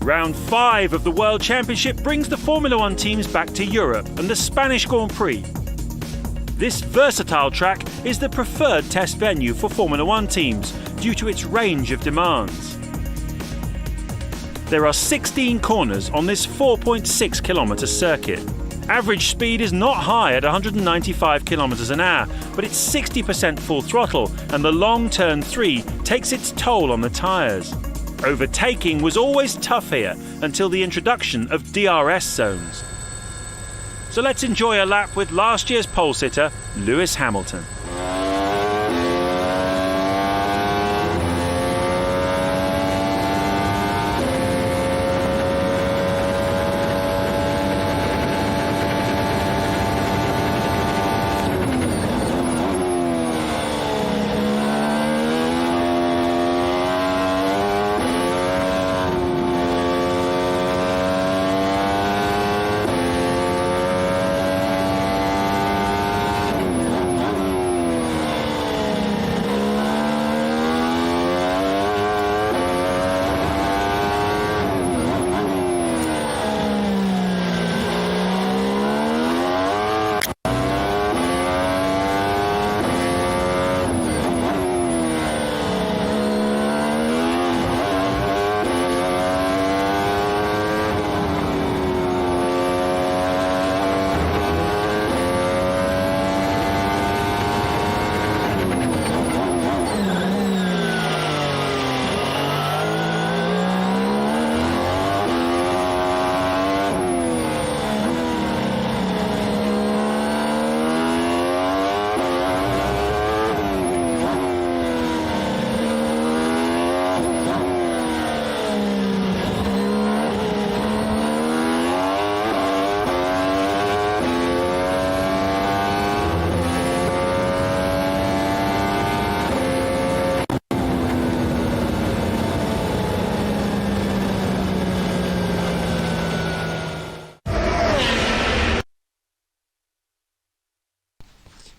Round 5 of the World Championship brings the Formula One teams back to Europe and the Spanish Grand Prix. This versatile track is the preferred test venue for Formula One teams due to its range of demands. There are 16 corners on this 4.6 kilometre circuit. Average speed is not high at 195 kilometers an hour, but it's 60% full throttle, and the long turn 3 takes its toll on the tyres. Overtaking was always tough here until the introduction of DRS zones. So let's enjoy a lap with last year's pole sitter, Lewis Hamilton.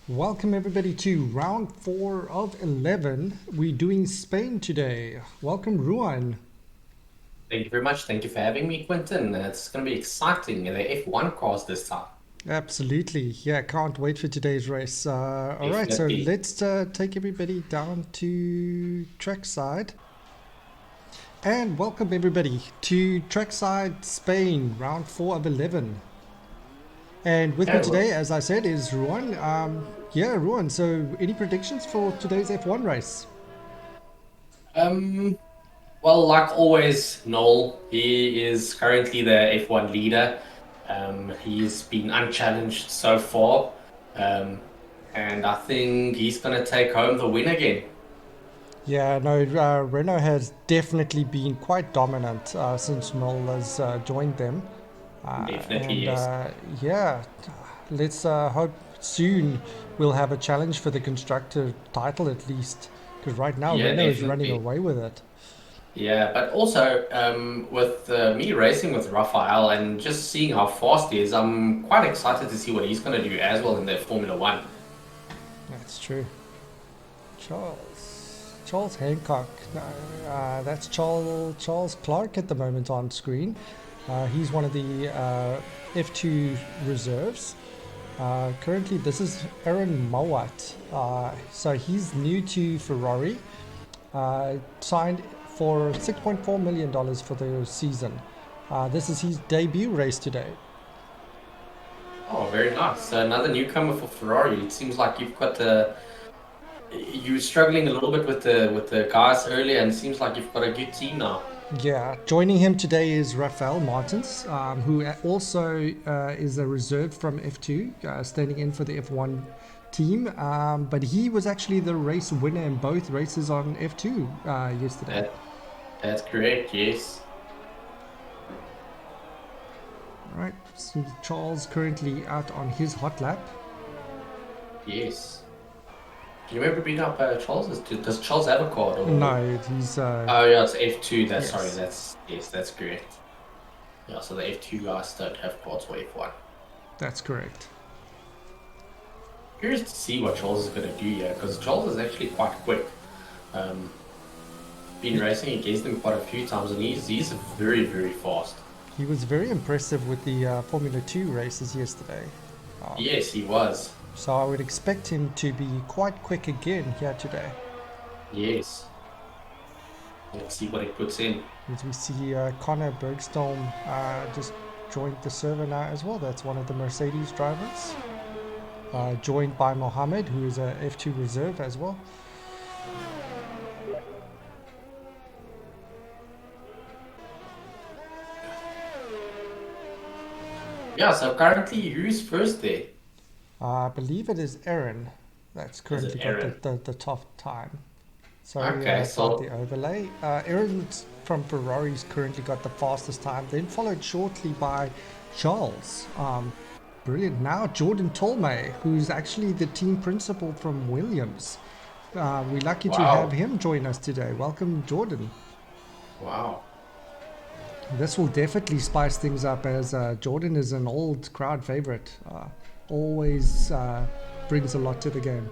Welcome everybody to round 4 of 11. We're doing Spain today. Welcome Ruan. Thank you very much. Thank you for having me, Quentin. It's going to be exciting. The F1 cars this time. Absolutely. Yeah, can't wait for today's race. All right, so let's take everybody down to trackside. And welcome everybody to trackside Spain, round 4 of 11. And with me today, as I said, is Ruan. Ruan, so any predictions for today's F1 race? Well, like always, Noel, he is currently the F1 leader. He's been unchallenged so far. And I think he's going to take home the win again. Yeah, no, Renault has definitely been quite dominant since Noel has joined them. Definitely, yes. Yeah, let's hope soon we'll have a challenge for the constructor title at least, because right now Renault is running away with it. Yeah, but also with me racing with Rafael and just seeing how fast he is, I'm quite excited to see what he's going to do as well in the Formula One. That's true. Charles Hancock. No, that's Charles Clark at the moment on screen. He's one of the F2 reserves. Currently, this is Aaron Mawat. So he's new to Ferrari. Signed for $6.4 million for the season. This is his debut race today. Oh, very nice. So another newcomer for Ferrari. It seems like you've got you were struggling a little bit with the guys earlier, and it seems like you've got a good team now. Yeah, joining him today is Rafael Martins, who also is a reserve from F2, standing in for the F1 team. But he was actually the race winner in both races on F2 yesterday. That's correct, yes. All right, so Charles currently out on his hot lap. Yes. Do you remember beating up Charles? Does Charles have a card? Or... No, he's... Oh yeah, it's F2. Yes. Sorry, that's correct. Yeah, so the F2 guys don't have cards for F1. That's correct. Curious to see what Charles is going to do here, because Charles is actually quite quick. been racing against him quite a few times, and he's very, very fast. He was very impressive with the Formula 2 races yesterday. Yes, he was. So I would expect him to be quite quick again here today. Yes. Let's see what he puts in. As we see Connor Bergstrom just joined the server now as well. That's one of the Mercedes drivers. Joined by Mohammed, who is a F2 reserve as well. Yeah, so currently, who's first there? I believe it is Aaron that's currently Aaron? got the top time. So Okay, start the overlay. Aaron from Ferrari's currently got the fastest time, then followed shortly by Charles. Brilliant. Now Jordan Tolmay, who's actually the team principal from Williams. We're lucky to Wow. have him join us today. Welcome, Jordan. Wow. This will definitely spice things up, as Jordan is an old crowd favorite. Always brings a lot to the game.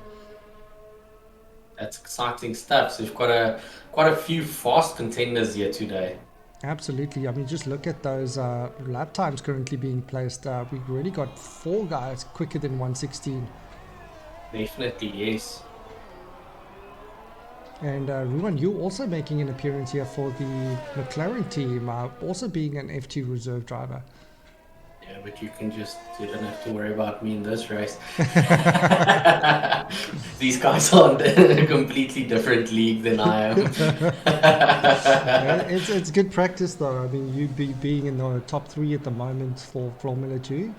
That's exciting stuff. So we've got quite a few fast contenders here today. Absolutely. I mean, just look at those lap times currently being placed. We've already got 4 guys quicker than 116. Definitely, yes. And Ruan, you also making an appearance here for the McLaren team, also being an F2 reserve driver. Yeah, but you don't have to worry about me in this race. These guys are in a completely different league than I am. It's good practice though. I mean, you being in the top 3 at the moment for Formula 2.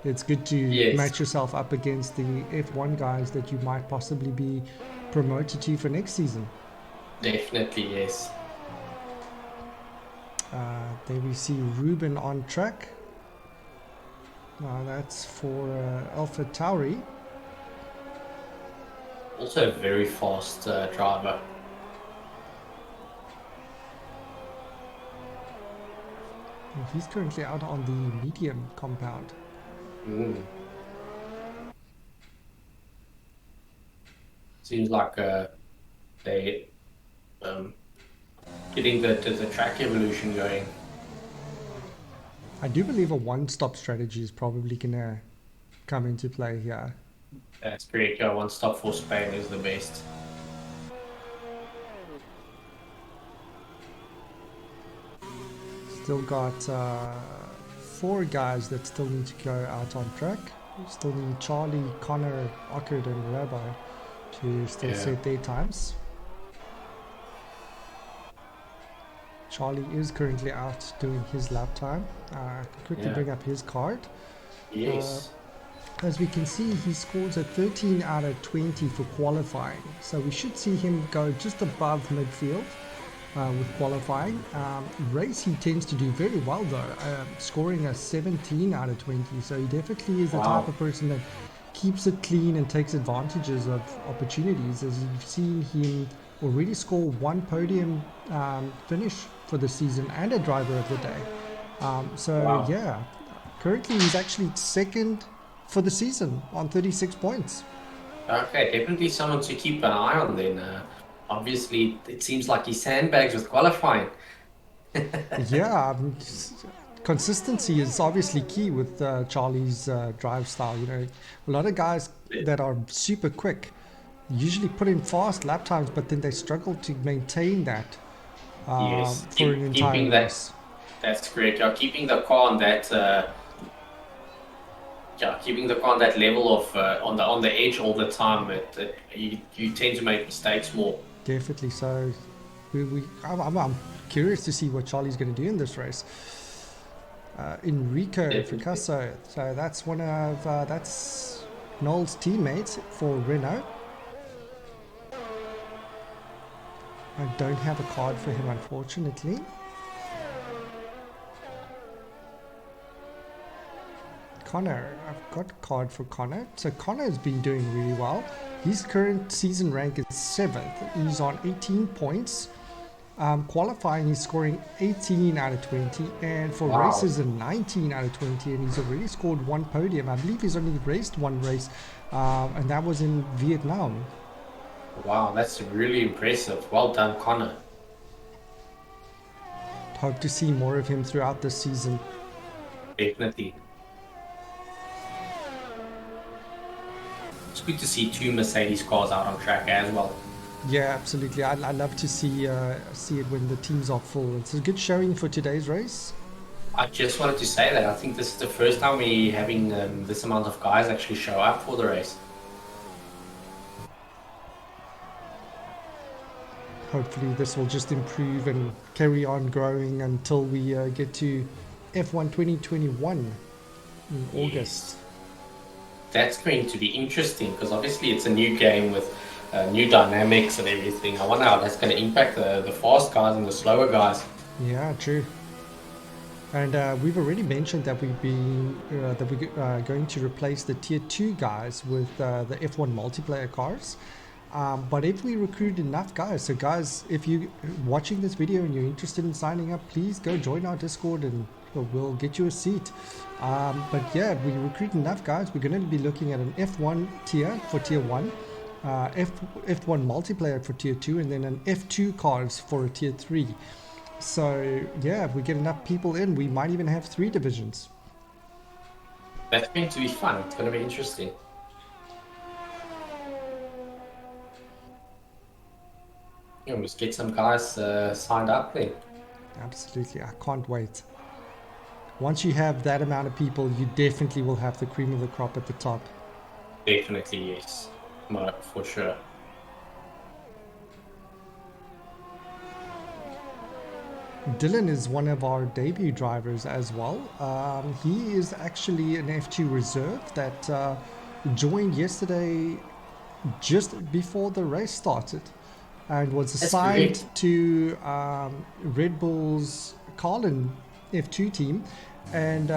It's good to match yourself up against the F1 guys that you might possibly be promoted to for next season. Definitely, yes. There we see Ruben on track. That's for Alpha Tauri. Also a very fast driver. And he's currently out on the medium compound. Seems like they getting the track evolution going. I do believe a one-stop strategy is probably going to come into play here. That's great. Yeah, one stop for Spain is the best. Still got 4 guys that still need to go out on track. We still need Charlie, Connor, Ockard and Rabbi to still set their times. Charlie is currently out doing his lap time. Quickly bring up his card. Yes. As we can see, he scores a 13 out of 20 for qualifying. So we should see him go just above midfield with qualifying. Race, he tends to do very well though, scoring a 17 out of 20. So he definitely is the type of person that keeps it clean and takes advantages of opportunities. As you've seen him already score 1 podium finish for the season and a driver of the day. Yeah, currently he's actually second for the season on 36 points. Okay, definitely someone to keep an eye on then. Obviously, it seems like he sandbags with qualifying. Yeah, consistency is obviously key with Charlie's drive style. You know, a lot of guys that are super quick usually put in fast lap times, but then they struggle to maintain that for an entire race. That's great. Yeah, keeping the car on that. Keeping the car on that level of on the edge all the time. You tend to make mistakes more. Definitely. So, I'm curious to see what Charlie's going to do in this race. Enrico Fricasso. So that's one of that's Noel's teammates for Renault. I don't have a card for him, unfortunately. Connor, I've got a card for Connor. So Connor's been doing really well. His current season rank is 7th. He's on 18 points. Qualifying, he's scoring 18 out of 20. And for races, a 19 out of 20. And he's already scored 1 podium. I believe he's only raced 1 race. And that was in Vietnam. Wow, that's really impressive. Well done, Connor. hope to see more of him throughout this season. Definitely. It's good to see 2 Mercedes cars out on track as well. Yeah, absolutely. I love to see it when the teams are full. It's a good showing for today's race. I just wanted to say that I think this is the first time we're having this amount of guys actually show up for the race. Hopefully this will just improve and carry on growing until we get to F1 2021 in August. That's going to be interesting because obviously it's a new game with new dynamics and everything. I wonder how that's going to impact the fast guys and the slower guys. Yeah, true. And we've already mentioned that we're going to replace the tier 2 guys with the F1 multiplayer cars. But if we recruit enough guys, so guys, if you're watching this video and you're interested in signing up, please go join our Discord and we'll get you a seat. But yeah, if we recruit enough guys, we're going to be looking at an F1 tier for tier 1, F1 multiplayer for tier 2, and then an F2 cars for a tier 3. So yeah, if we get enough people in, we might even have 3 divisions. That's going to be fun. It's going to be interesting. Yeah, let's get some guys signed up then. Absolutely, I can't wait. Once you have that amount of people, you definitely will have the cream of the crop at the top. Definitely, yes. For sure. Dylan is one of our debut drivers as well. He is actually an F2 reserve that joined yesterday just before the race started and was assigned to Red Bull's Carlin F2 team, and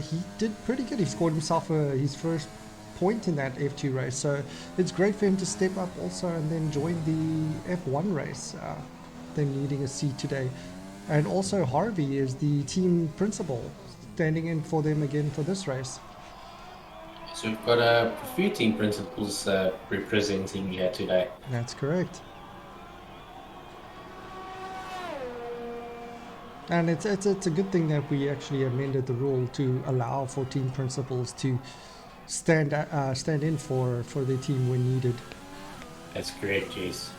he did pretty good. He scored himself his first point in that F2 race, so it's great for him to step up also and then join the F1 race, then needing a seat today. And also Harvey is the team principal, standing in for them again for this race. So we've got a few team principals representing here today. That's correct. And it's a good thing that we actually amended the rule to allow for team principals to stand in for the team when needed. That's great, Jace.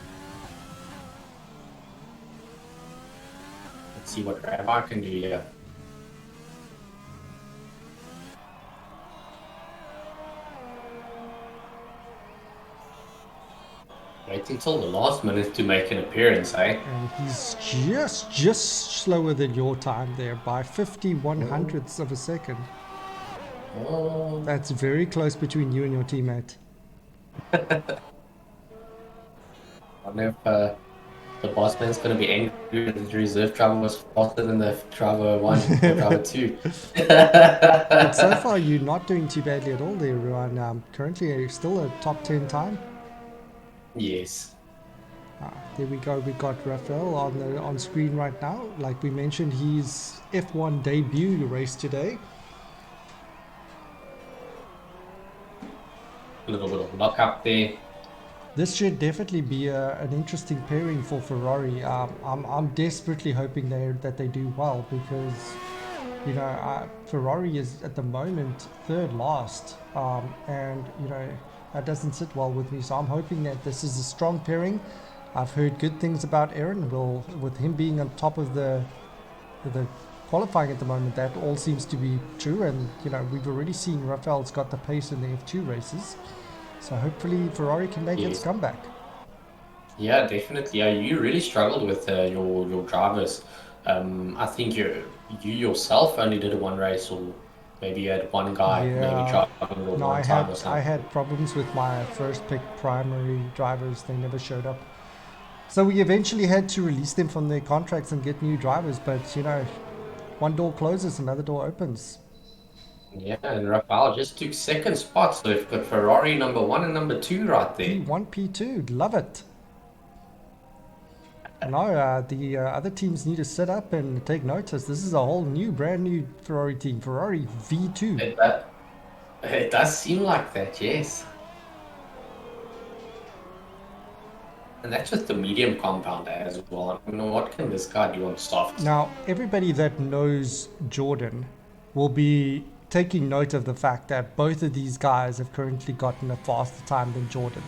Let's see what Rabbi can do here. Waiting till the last minute to make an appearance, eh? And he's just slower than your time there by 51 hundredths of a second. Oh. That's very close between you and your teammate. I wonder if the boss man's going to be angry that the reserve driver was faster than the driver 1 or driver 2. But so far, you're not doing too badly at all there, Ruan. Currently, still a top 10 time. Yes. There we go. We got Rafael on screen right now. Like we mentioned, his F1 debut race today. A little bit of luck up there. This should definitely be an interesting pairing for Ferrari. I'm desperately hoping that they do well because, you know, Ferrari is at the moment third last, and you know that doesn't sit well with me. So I'm hoping that this is a strong pairing. I've heard good things about Aaron. Well, with him being on top of the qualifying at the moment, that all seems to be true. And you know, we've already seen Rafael's got the pace in the F2 races. So hopefully Ferrari can make its comeback. Yeah, definitely. Yeah, you really struggled with your drivers. I think you yourself only did one race, or maybe you had one guy maybe driving No, one time or something. I had problems with my first pick primary drivers. They never showed up. So we eventually had to release them from their contracts and get new drivers. But you know, one door closes, another door opens. Yeah, and Rafael just took second spot, so we've got Ferrari number 1 and number 2 right there. P1, P2, love it. No, the other teams need to sit up and take notice. This is a whole new, brand new Ferrari team, Ferrari V2. It does seem like that, yes. And that's just the medium compound as well. I mean, what can this guy do on soft? Now, everybody that knows Jordan will be taking note of the fact that both of these guys have currently gotten a faster time than Jordan,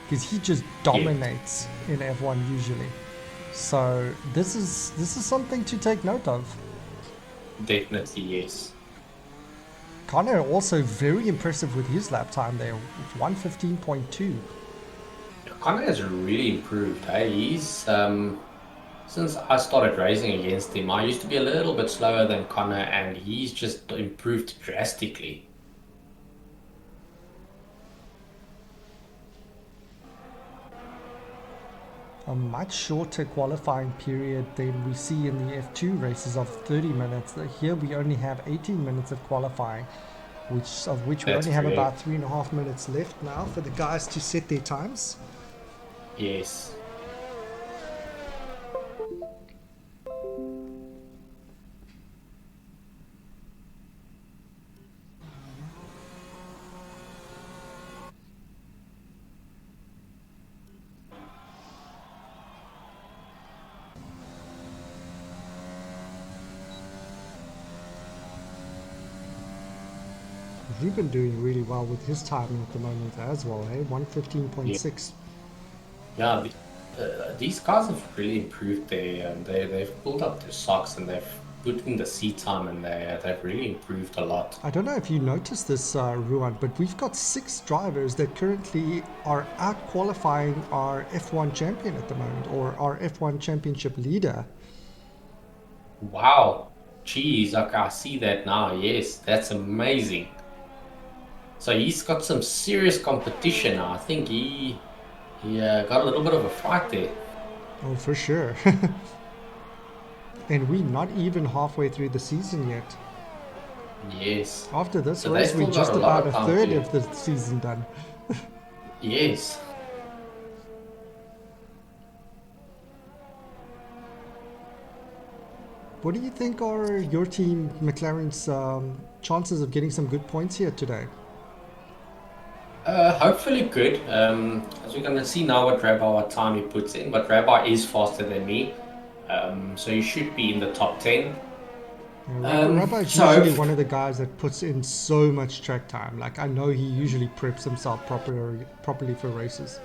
because he just dominates in F1 usually. So this is something to take note of. Definitely, yes. Connor also very impressive with his lap time there, 1:15.2. Connor has really improved. Hey, he's since I started racing against him, I used to be a little bit slower than Connor, and he's just improved drastically. A much shorter qualifying period than we see in the F2 races of 30 minutes. Here we only have 18 minutes of qualifying, of which we That's only have correct. about 3.5 minutes left now for the guys to set their times. Yes. Ruben doing really well with his timing at the moment as well, hey? 1:15.6. Yeah, these cars have really improved. They've pulled up their socks and they've put in the seat time, and they've really improved a lot. I don't know if you noticed this, Ruan, but we've got 6 drivers that currently are out qualifying our F1 champion at the moment, or our F1 championship leader. Wow, geez, okay, I see that now. Yes, that's amazing. So he's got some serious competition now. I think he got a little bit of a fight there. Oh, for sure. And we're not even halfway through the season yet. Yes. After this So they race, still we're got just a lot about of a time third to. of the season done. Yes. What do you think are your team, McLaren's, chances of getting some good points here today? Hopefully good. As we're gonna see now what time he puts in, but Rabbi is faster than me. So he should be in the top 10. Rabbi is So usually one of the guys that puts in so much track time. Like, I know he usually preps himself properly for races.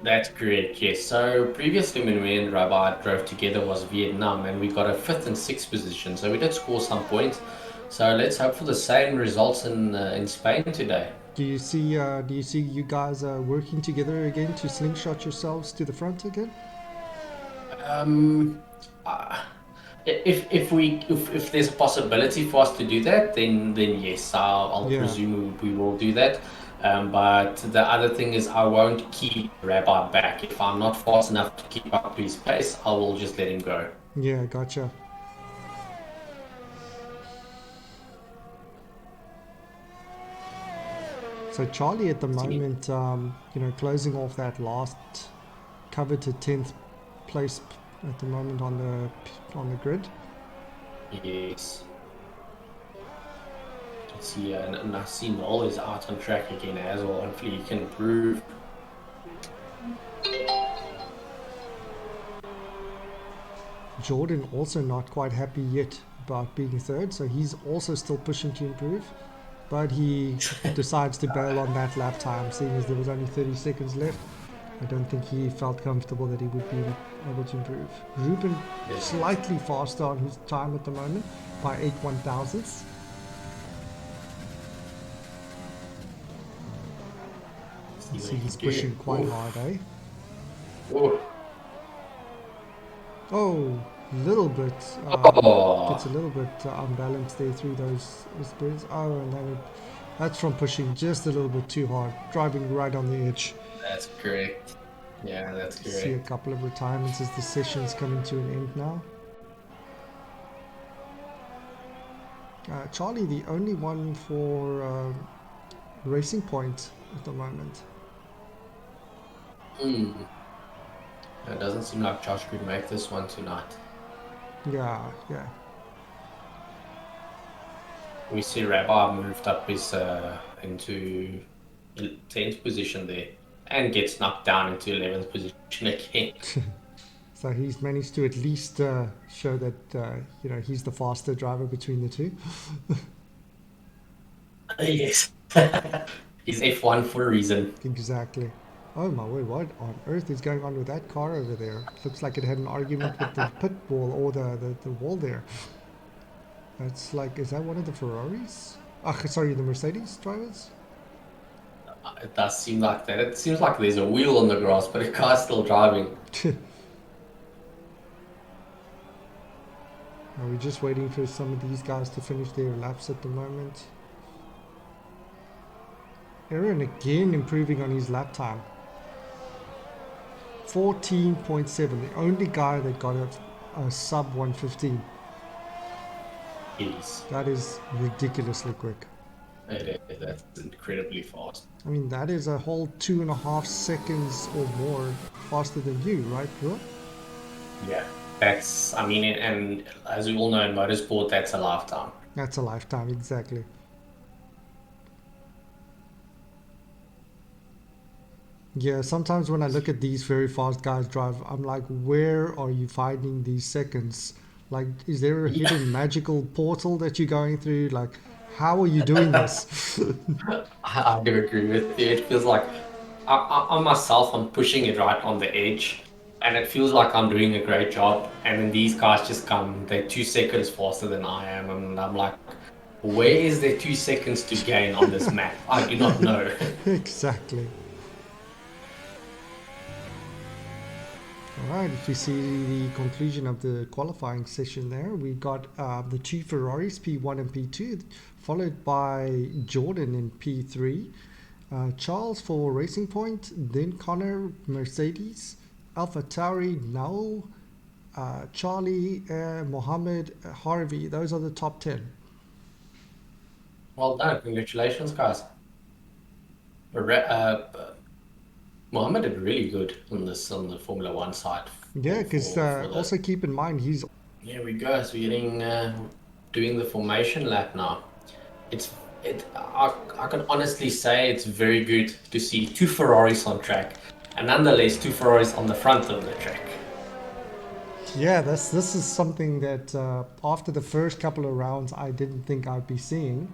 that's correct, yes. So previously when me and Rabbi drove together was Vietnam, and we got a 5th and 6th position. So we did score some points. So let's hope for the same results in Spain today. Do you see you guys working together again to slingshot yourselves to the front again? Um, uh, if there's a possibility for us to do that, then yes, I'll Yeah. presume we will do that. But the other thing is I won't keep Rabbi back. If I'm not fast enough to keep up to his pace, I will just let him go. Yeah, gotcha. So Charlie at the moment, closing off that last coveted 10th place at the moment on the grid. Yes. Let's see, and I see Noel is out on track again as well. Hopefully he can improve. Jordan also not quite happy yet about being third, so he's also still pushing to improve. But he decides to bail on that lap time, seeing as there was only 30 seconds left. I don't think he felt comfortable that he would be able to improve. Ruben slightly faster on his time at the moment by 8/1000ths. You see he's pushing quite hard, eh? Oh. Oh, little bit. Oh. Gets a little bit unbalanced there through those sprints. Oh, and that's from pushing just a little bit too hard, driving right on the edge. That's correct. Yeah, that's correct. See a couple of retirements as the session's coming to an end now. Charlie, the only one for Racing Point at the moment. It doesn't seem like Josh could make this one tonight. Yeah. We see Rabbi moved up his into 10th position there and gets knocked down into 11th position. again. So he's managed to at least show that he's the faster driver between the two. Yes. He's F1 for a reason. Exactly. Oh my word, what on earth is going on with that car over there? Looks like it had an argument with the pit wall or the wall there. That's like, is that one of the Ferraris? Sorry, the Mercedes drivers? It does seem like that. It seems like there's a wheel on the grass, but the car's still driving. We're just waiting for some of these guys to finish their laps at the moment. Aaron again improving on his lap time. 14.7, the only guy that got a sub 115. Yes. That is ridiculously quick. That's incredibly fast. I mean, that is a whole 2.5 seconds or more faster than you, right, bro? Yeah. That's, I mean, and as we all know in motorsport, that's a lifetime. That's a lifetime, exactly. Yeah, sometimes when I look at these very fast guys drive, I'm like, where are you finding these seconds? Like, is there a hidden magical portal that you're going through? Like, how are you doing this? I do agree with you. It feels like I myself, I'm pushing it right on the edge, and it feels like I'm doing a great job. And then these guys just come, they're 2 seconds faster than I am, and I'm like, where is there 2 seconds to gain on this map? I do not know. Exactly. Alright, if you see the conclusion of the qualifying session there, we got the two Ferraris, P1 and P2, followed by Jordan in P3, Charles for Racing Point, then Connor, Mercedes, Alpha Tauri, Noel, Charlie, Mohammed, Harvey. Those are the top 10. Well done. Congratulations, guys. Mohammed did really good on the Formula One side. Yeah, because also keep in mind he's... Here we go. So we're getting doing the formation lap now. I can honestly say it's very good to see 2 Ferraris on track, and nonetheless 2 Ferraris on the front of the track. Yeah, this is something that after the first couple of rounds I didn't think I'd be seeing.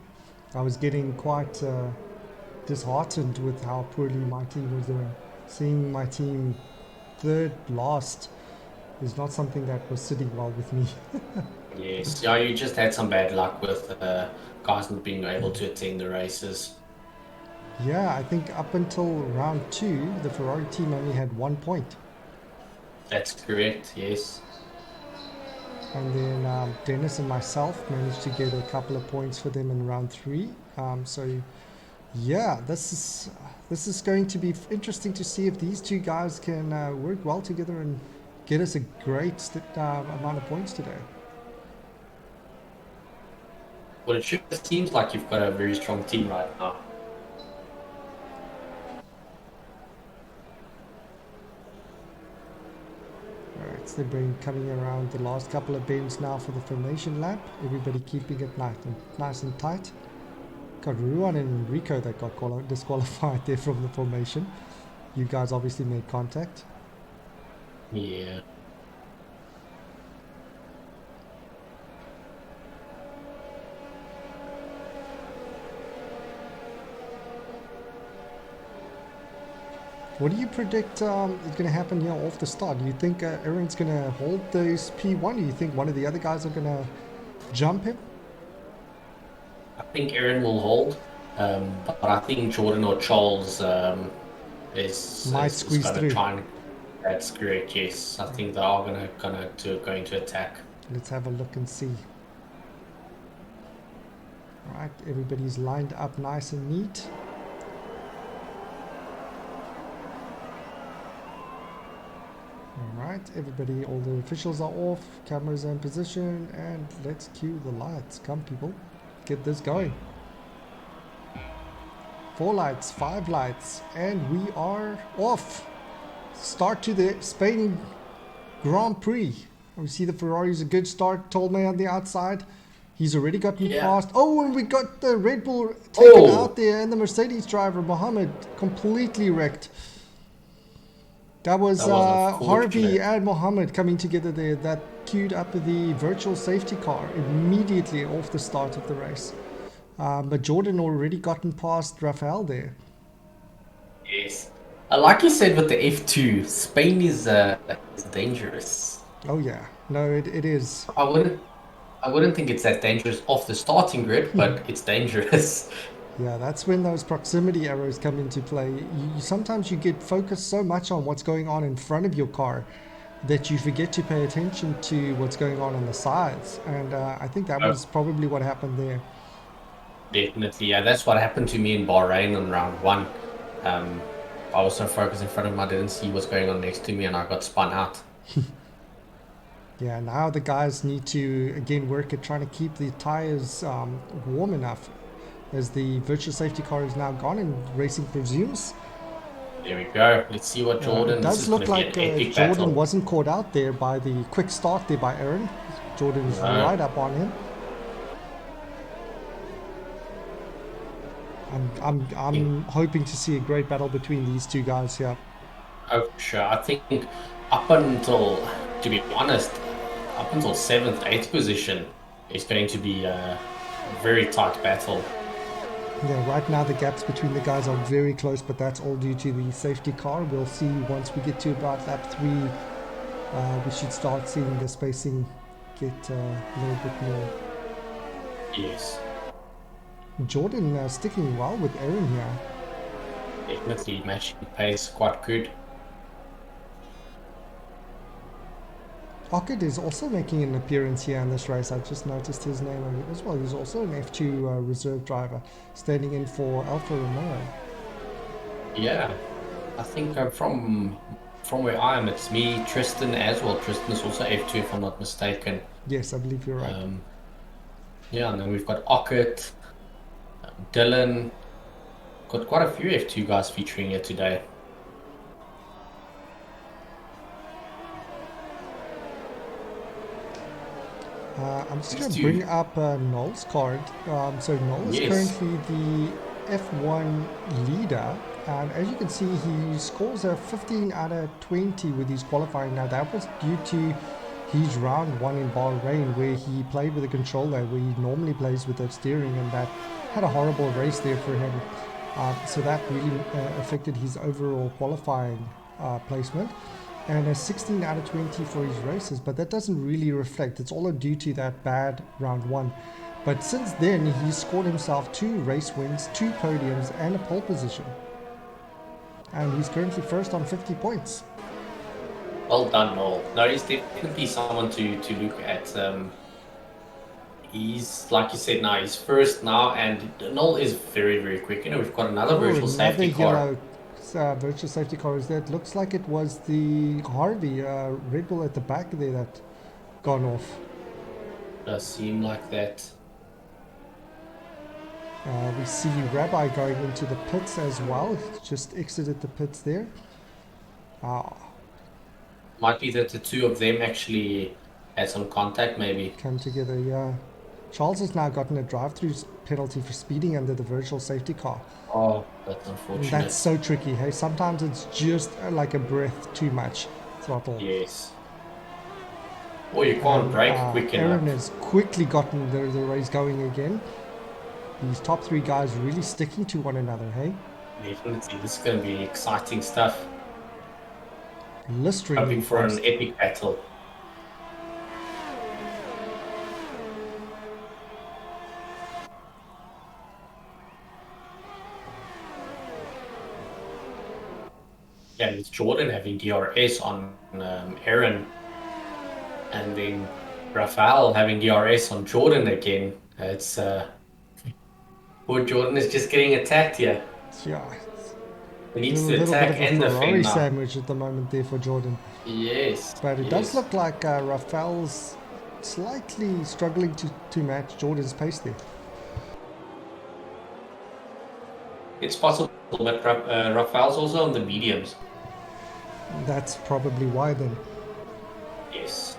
I was getting quite disheartened with how poorly my team was doing. Seeing my team third last is not something that was sitting well with me. Yes, yeah, you just had some bad luck with guys not being able to attend the races. Yeah, I think up until round 2, the Ferrari team only had 1 point. That's correct, yes. And then Dennis and myself managed to get a couple of points for them in round 3. So yeah, this is going to be interesting to see if these two guys can work well together and get us a great amount of points today. Well, it seems like you've got a very strong team right now. Alright, so they're coming around the last couple of bends now for the formation lap. Everybody keeping it nice and tight. Got Ruan and Rico that got disqualified there from the formation. You guys obviously made contact. Yeah. What do you predict is going to happen here off the start? Do you think Aaron's going to hold those P1? Do you think one of the other guys are going to jump him? I think Aaron will hold, but I think Jordan or Charles might squeeze through. That's correct. Yes, I think they are going to attack. Let's have a look and see. All right, everybody's lined up nice and neat. Alright, everybody, all the officials are off, cameras are in position, and let's cue the lights. Come people, get this going. 4 lights, 5 lights, and we are off. Start to the Spain Grand Prix. We see the Ferrari's a good start, Tolmay on the outside. He's already gotten past. Oh, and we got the Red Bull taken out there, and the Mercedes driver, Mohammed, completely wrecked. That was That was Harvey unfortunate. and Mohammed coming together there. That queued up the virtual safety car immediately off the start of the race. But Jordan already gotten past Rafael there. Yes. Like you said with the F2, Spain is dangerous. Oh yeah, no, it is. I wouldn't I wouldn't think it's that dangerous off the starting grid, but it's dangerous. Yeah, that's when those proximity arrows come into play. Sometimes you get focused so much on what's going on in front of your car that you forget to pay attention to what's going on the sides. And I think that Oh, was probably what happened there. definitely. Yeah, that's what happened to me in Bahrain on round one. Um, I was so focused in front of me, I didn't see what's going on next to me, and I got spun out. Yeah, now the guys need to again work at trying to keep the tires warm enough as the virtual safety car is now gone and racing resumes. There we go. Let's see what It Jordan. This does is going look to be like an epic Jordan battle. wasn't caught out there by the quick start there by Aaron. Jordan's No. right up on him. I'm hoping to see a great battle between these two guys here. Oh, sure. I think up until, to be honest, up until seventh, eighth position is going to be a very tight battle. Yeah, right now the gaps between the guys are very close, but that's all due to the safety car. We'll see once we get to about lap 3, we should start seeing the spacing get a little bit more. Yes, Jordan sticking well with Aaron here. definitely matching pace quite good. Ockett is also making an appearance here in this race. I just noticed his name as well. He's also an F2 reserve driver, standing in for Alfa Romeo. Yeah, I think from where I am, it's me, Tristan as well. Tristan is also F2 if I'm not mistaken. Yes, I believe you're right. Yeah, and then we've got Ockett, Dylan. Got quite a few F2 guys featuring here today. I'm just going These to two- bring up Noel's card. So Noel is Yes. currently the F1 leader. And as you can see, he scores a 15 out of 20 with his qualifying. Now, that was due to his round 1 in Bahrain, where he played with a controller, where he normally plays with the steering, and that had a horrible race there for him. So that really affected his overall qualifying placement. And a 16 out of 20 for his races, but that doesn't really reflect. It's all due to that bad round 1. But since then, he's scored himself 2 race wins, 2 podiums, and a pole position. And he's currently first on 50 points. Well done, Noel. No, he's definitely someone to look at. He's, like you said, now he's first now, and Noel is very, very quick. You know, we've got another virtual safety car. Yellow virtual safety car is that. Looks like it was the Harvey Red Bull at the back there that gone off. Does seem like that. We see Rabbi going into the pits as well. He's just exited the pits there. Might be that the two of them actually had some contact, maybe. Come together, yeah. Charles has now gotten a drive-through penalty for speeding under the virtual safety car. Oh, that's unfortunate. That's so tricky, hey? Sometimes it's just like a breath too much throttle. Yes. Or you can't brake quick Aaron enough. has quickly gotten the race going again. These top 3 guys really sticking to one another, hey? Definitely, this is going to be exciting stuff. Listering Hoping for an fast. epic battle. Yeah, with Jordan having DRS on Aaron, and then Rafael having DRS on Jordan again. It's poor Jordan is just getting attacked here. Yeah. He A needs little to bit attack of a and Ferrari defend now. sandwich at the moment there for Jordan. Yes. But it yes. does look like Rafael's slightly struggling to match Jordan's pace there. It's possible, but Rafael's also on the mediums. That's probably why then. Yes.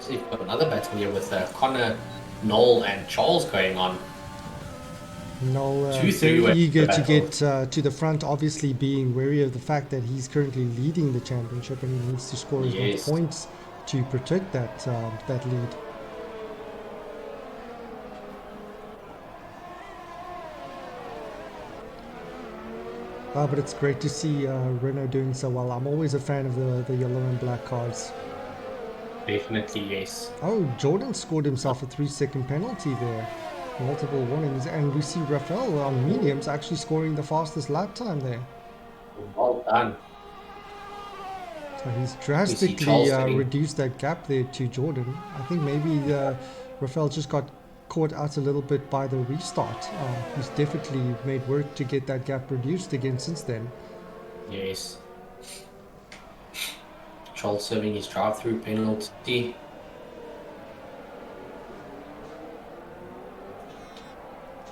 So you've got another battle here with Connor, Noel, and Charles going on. Noel Two very three-way eager to battle. get to the front, obviously being wary of the fact that he's currently leading the championship and he needs to score as much Yes. points to protect that lead. But it's great to see Renault doing so well. I'm always a fan of the yellow and black cars. Definitely, yes. Oh, Jordan scored himself a 3-second penalty there. Multiple warnings. And we see Rafael on mediums actually scoring the fastest lap time there. Well done. So he's Charles drastically getting- reduced that gap there to Jordan. I think maybe Rafael just got caught out a little bit by the restart. He's definitely made work to get that gap reduced again since then. Yes. Charles serving his drive-through penalty.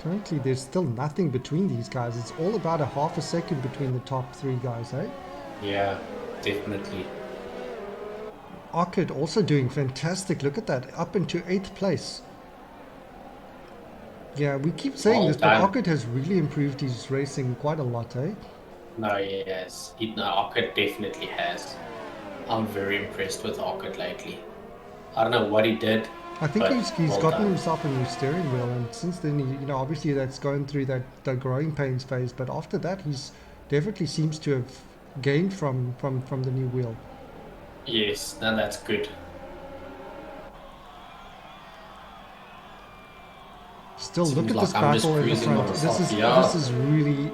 Currently, there's still nothing between these guys. It's all about a half a second between the top three guys, eh? Yeah, definitely. Arkad also doing fantastic. Look at that, up into 8th place. Yeah, we keep saying Well this, but done. Arkad has really improved his racing quite a lot, eh? No, yes. Arkad definitely has. I'm very impressed with Arkad lately. I don't know what he did. I think But he's well gotten done. himself a new steering wheel, and since then, obviously that's going through that growing pains phase. But after that, he's definitely seems to have gained from the new wheel. Yes, now that's good. Still, Seems look at like this I'm just battle in the cruising front. on the This top, is yeah. this is really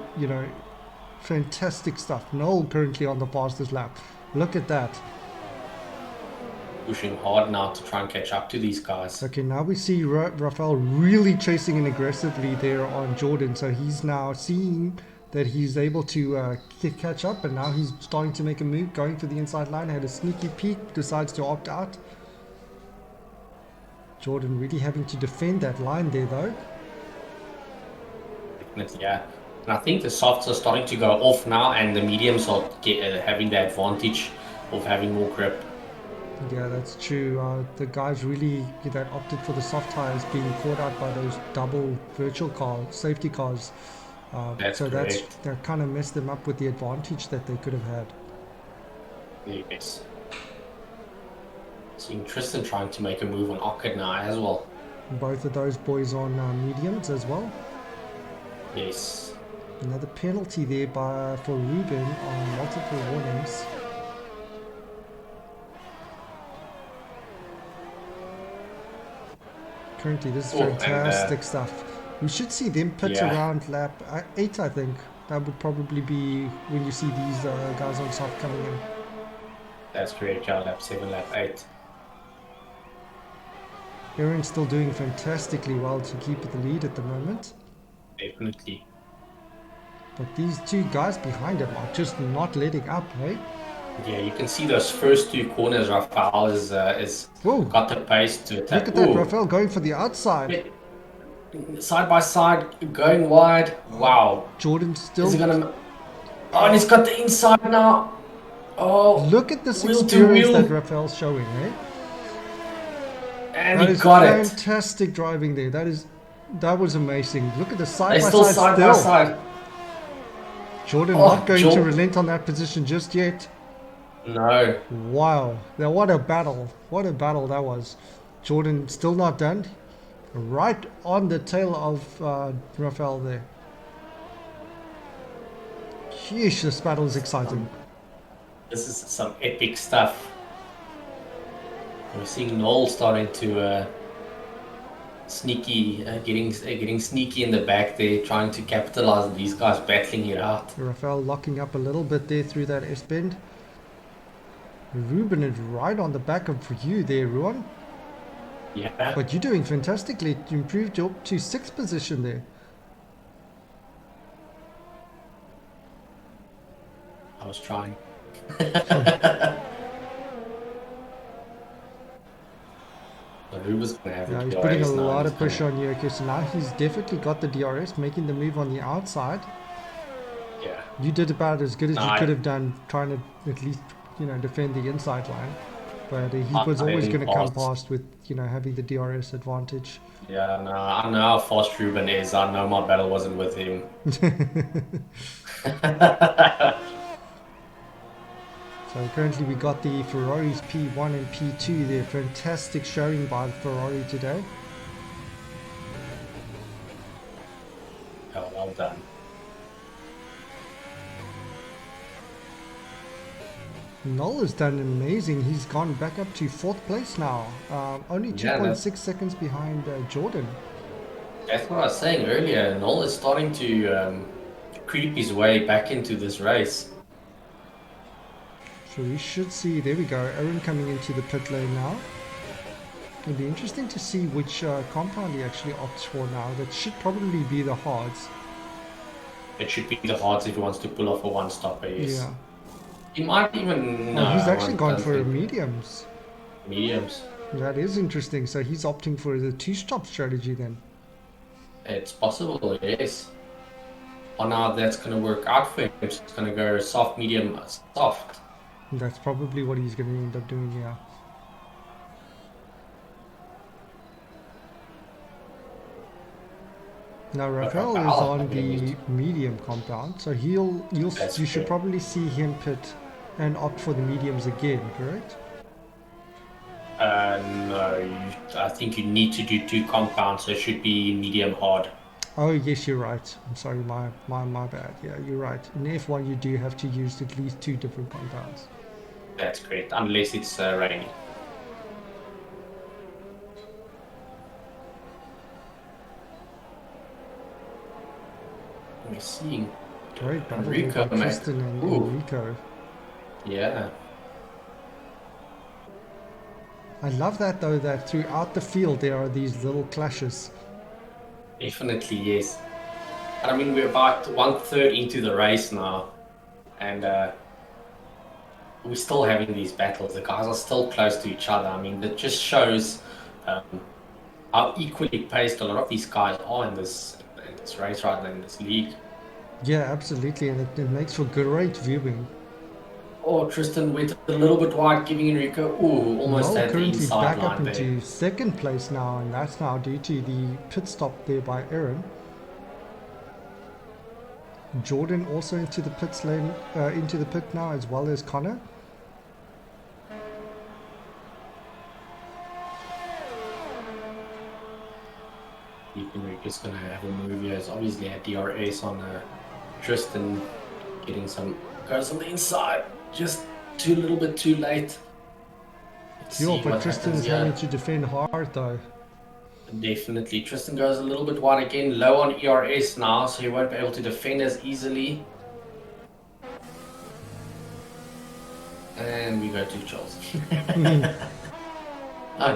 fantastic stuff. Noel currently on the fastest lap. Look at that. Pushing hard now to try and catch up to these guys. Okay, now we see Rafael really chasing in aggressively there on Jordan. So he's now seeing that he's able to catch up, and now he's starting to make a move, going for the inside line. Had a sneaky peek, decides to opt out. Jordan really having to defend that line there, though. Definitely, yeah. And I think the softs are starting to go off now, and the mediums are having the advantage of having more grip. Yeah, that's true. The guys really that opted for the soft tires being caught out by those double virtual cars, safety cars. That's so correct. that kind of messed them up with the advantage that they could have had. Yes. Seeing Tristan trying to make a move on Arkad now as well. Both of those boys on mediums as well. Yes. Another penalty there for Ruben on multiple warnings. Currently, this is Oh, and, fantastic stuff. We should see them pit Yeah. around lap 8, I think. That would probably be when you see these guys on soft coming in. That's correct, yeah, lap 7, lap 8. Aaron's still doing fantastically well to keep the lead at the moment. Definitely. But these two guys behind him are just not letting up, hey? Yeah, you can see those first two corners. Rafael is Whoa. got the pace to attack. Look at that, Ooh. Rafael going for the outside. Side by side, going wide. Wow. Jordan still... Is he gonna? Oh, and he's got the inside now. Oh, Look at this wheel to experience wheel. that Rafael's showing, eh? and That he is got it. fantastic driving there. That was amazing. Look at the They're side by still side side still. by side. Jordan Oh, not going to Jordan. relent on that position just yet. No. Wow. Now what a battle. What a battle that was. Jordan still not done. Right on the tail of Rafael there. Sheesh, this battle is exciting. This is some epic stuff. We're seeing Noel starting to getting sneaky in the back there, trying to capitalize on these guys battling it out. Rafael locking up a little bit there through that S-bend. Ruben is right on the back of you there, Ruan. Yeah. But you're doing fantastically. You improved up to 6th position there. I was trying. So Ruben's gonna have Yeah, the he's DRS putting a now, lot he's of pressure gonna- on you. Okay, so now he's definitely got the DRS, making the move on the outside. Yeah. You did about as good as No, you I- could have done, trying to at least, defend the inside line. but he I was always didn't going to come pass. past with, having the DRS advantage. Yeah, no, I know how fast Ruben is. I know my battle wasn't with him. So currently we got the Ferraris P1 and P2. They're fantastic showing by Ferrari today. Oh, well done. Noel has done amazing. He's gone back up to 4th place now. Only Yeah, 2.6 seconds behind Jordan. that's what I was saying earlier. Noel is starting to creep his way back into this race. So we should see, there we go, Aaron coming into the pit lane now. It'll be interesting to see which compound he actually opts for now. That should probably be the hards. It should be the hards if he wants to pull off a one-stopper, yes. Yeah. He might even... Oh, No, he's I actually gone don't for think- mediums. mediums. That is interesting. So he's opting for the two-stop strategy then. It's possible, yes. Oh, now that's going to work out for him. It's going to go soft, medium, soft. That's probably what he's going to end up doing here. Now Rafael is Rafael, on I the mean, medium compound, so That's you should good. probably see him pit and opt for the mediums again, correct? No, I think you need to do two compounds, so it should be medium hard. Oh yes, you're right. I'm sorry, my bad. Yeah, you're right. In F1 you do have to use at least 2 different compounds. That's correct, unless it's rainy. We're seeing Great battle Enrico, by mate. Tristan and Ooh. Enrico. Yeah. I love that though, that throughout the field there are these little clashes. Definitely, yes. But I mean, we're about 1/3 into the race now, and we're still having these battles. The guys are still close to each other. I mean, that just shows how equally paced a lot of these guys are in this race right now, in this league. Yeah, absolutely, and it makes for great viewing. Oh, Tristan went a little bit wide, giving Enrico, almost Noel at the currently inside back line up there. into 2nd place now, and that's now due to the pit stop there by Aaron. Jordan also into the pit lane, into the pit now, as well as Connor. Enrico's going to have a move here. It's obviously a DRS on Tristan, getting some goes on the inside. Just a little bit too late. Let's Yeah, see but what Tristan's happens here. having to defend hard though. Definitely. Tristan goes a little bit wide again, low on ERS now, so he won't be able to defend as easily. And we go to Charles.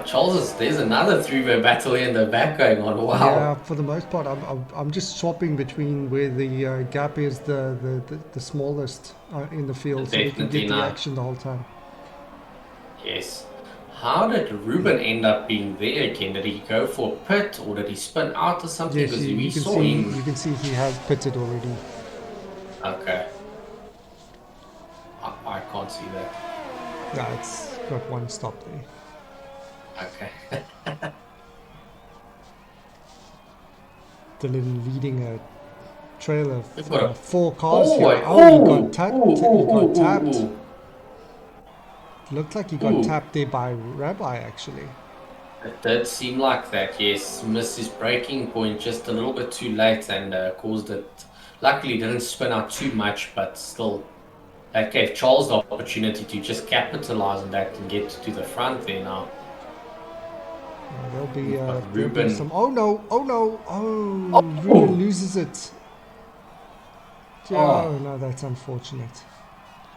Charles, there's another three-way battle here in the back going on. Wow. Yeah, for the most part, I'm just swapping between where the gap is the smallest in the field, so we can Definitely get the not. action the whole time. Yes. How did Ruben end up being there again? Did he go for a pit or did he spin out or something? Yes, Because you we can saw see him. you can see he has pitted already. Okay. I can't see that. Yeah, it's got one stop there. Okay. Dylan leading a trail of We've got a- 4 cars Oh, here. wait. Oh, he got tapped. He got tapped. ooh. Looked like he got Ooh. tapped there by Rabbi actually. It did seem like that, yes. Missed his braking point just a little bit too late and caused it. Luckily, didn't spin out too much, but still, that gave Charles the opportunity to just capitalize on that and get to the front there now. There'll be, We've got there'll be Ruben. some. Oh no! Oh no! Oh, Oh. Ruben loses it. Oh. Oh no, that's unfortunate.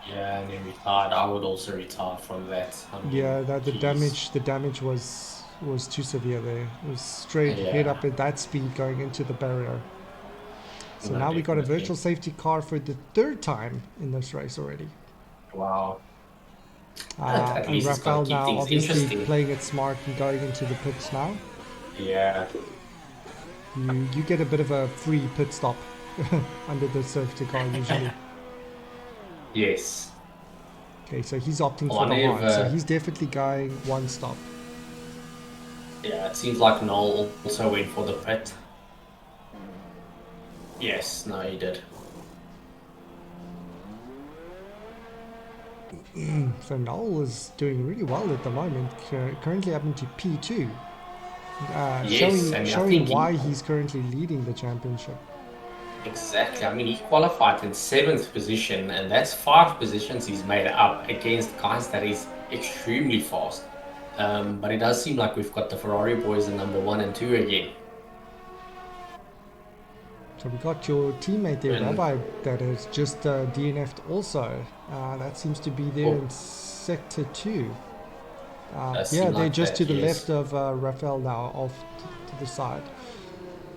Yeah, and he retired. I would also retire from that. I mean, Yeah, the geez. damage was too severe there. It was straight Yeah. head up at that speed going into the barrier. So No, now we got a definitely. virtual safety car for the 3rd time in this race already. Wow. At And least it's Rafael gonna keep now things obviously interesting. playing it smart and going into the pits now. Yeah. You get a bit of a free pit stop under the safety car usually. Yes. Okay, so he's opting for wonder the if, hard. So he's definitely going one stop. yeah, it seems like Noel also went for the pit. Yes, no, he did. So Noel is doing really well at the moment, currently up into P2, Yes, and I showing think why he's currently leading the championship. exactly. I mean, he qualified in 7th position, and that's 5 positions he's made up against guys that is extremely fast. But it does seem like we've got the Ferrari boys in number 1 and 2 again. So we got your teammate there, And- Rabbi, that has just DNF'd also. That seems to be there in sector 2. Does Yeah, seem they're like just that, to the yes. left of Rafael now, off to the side.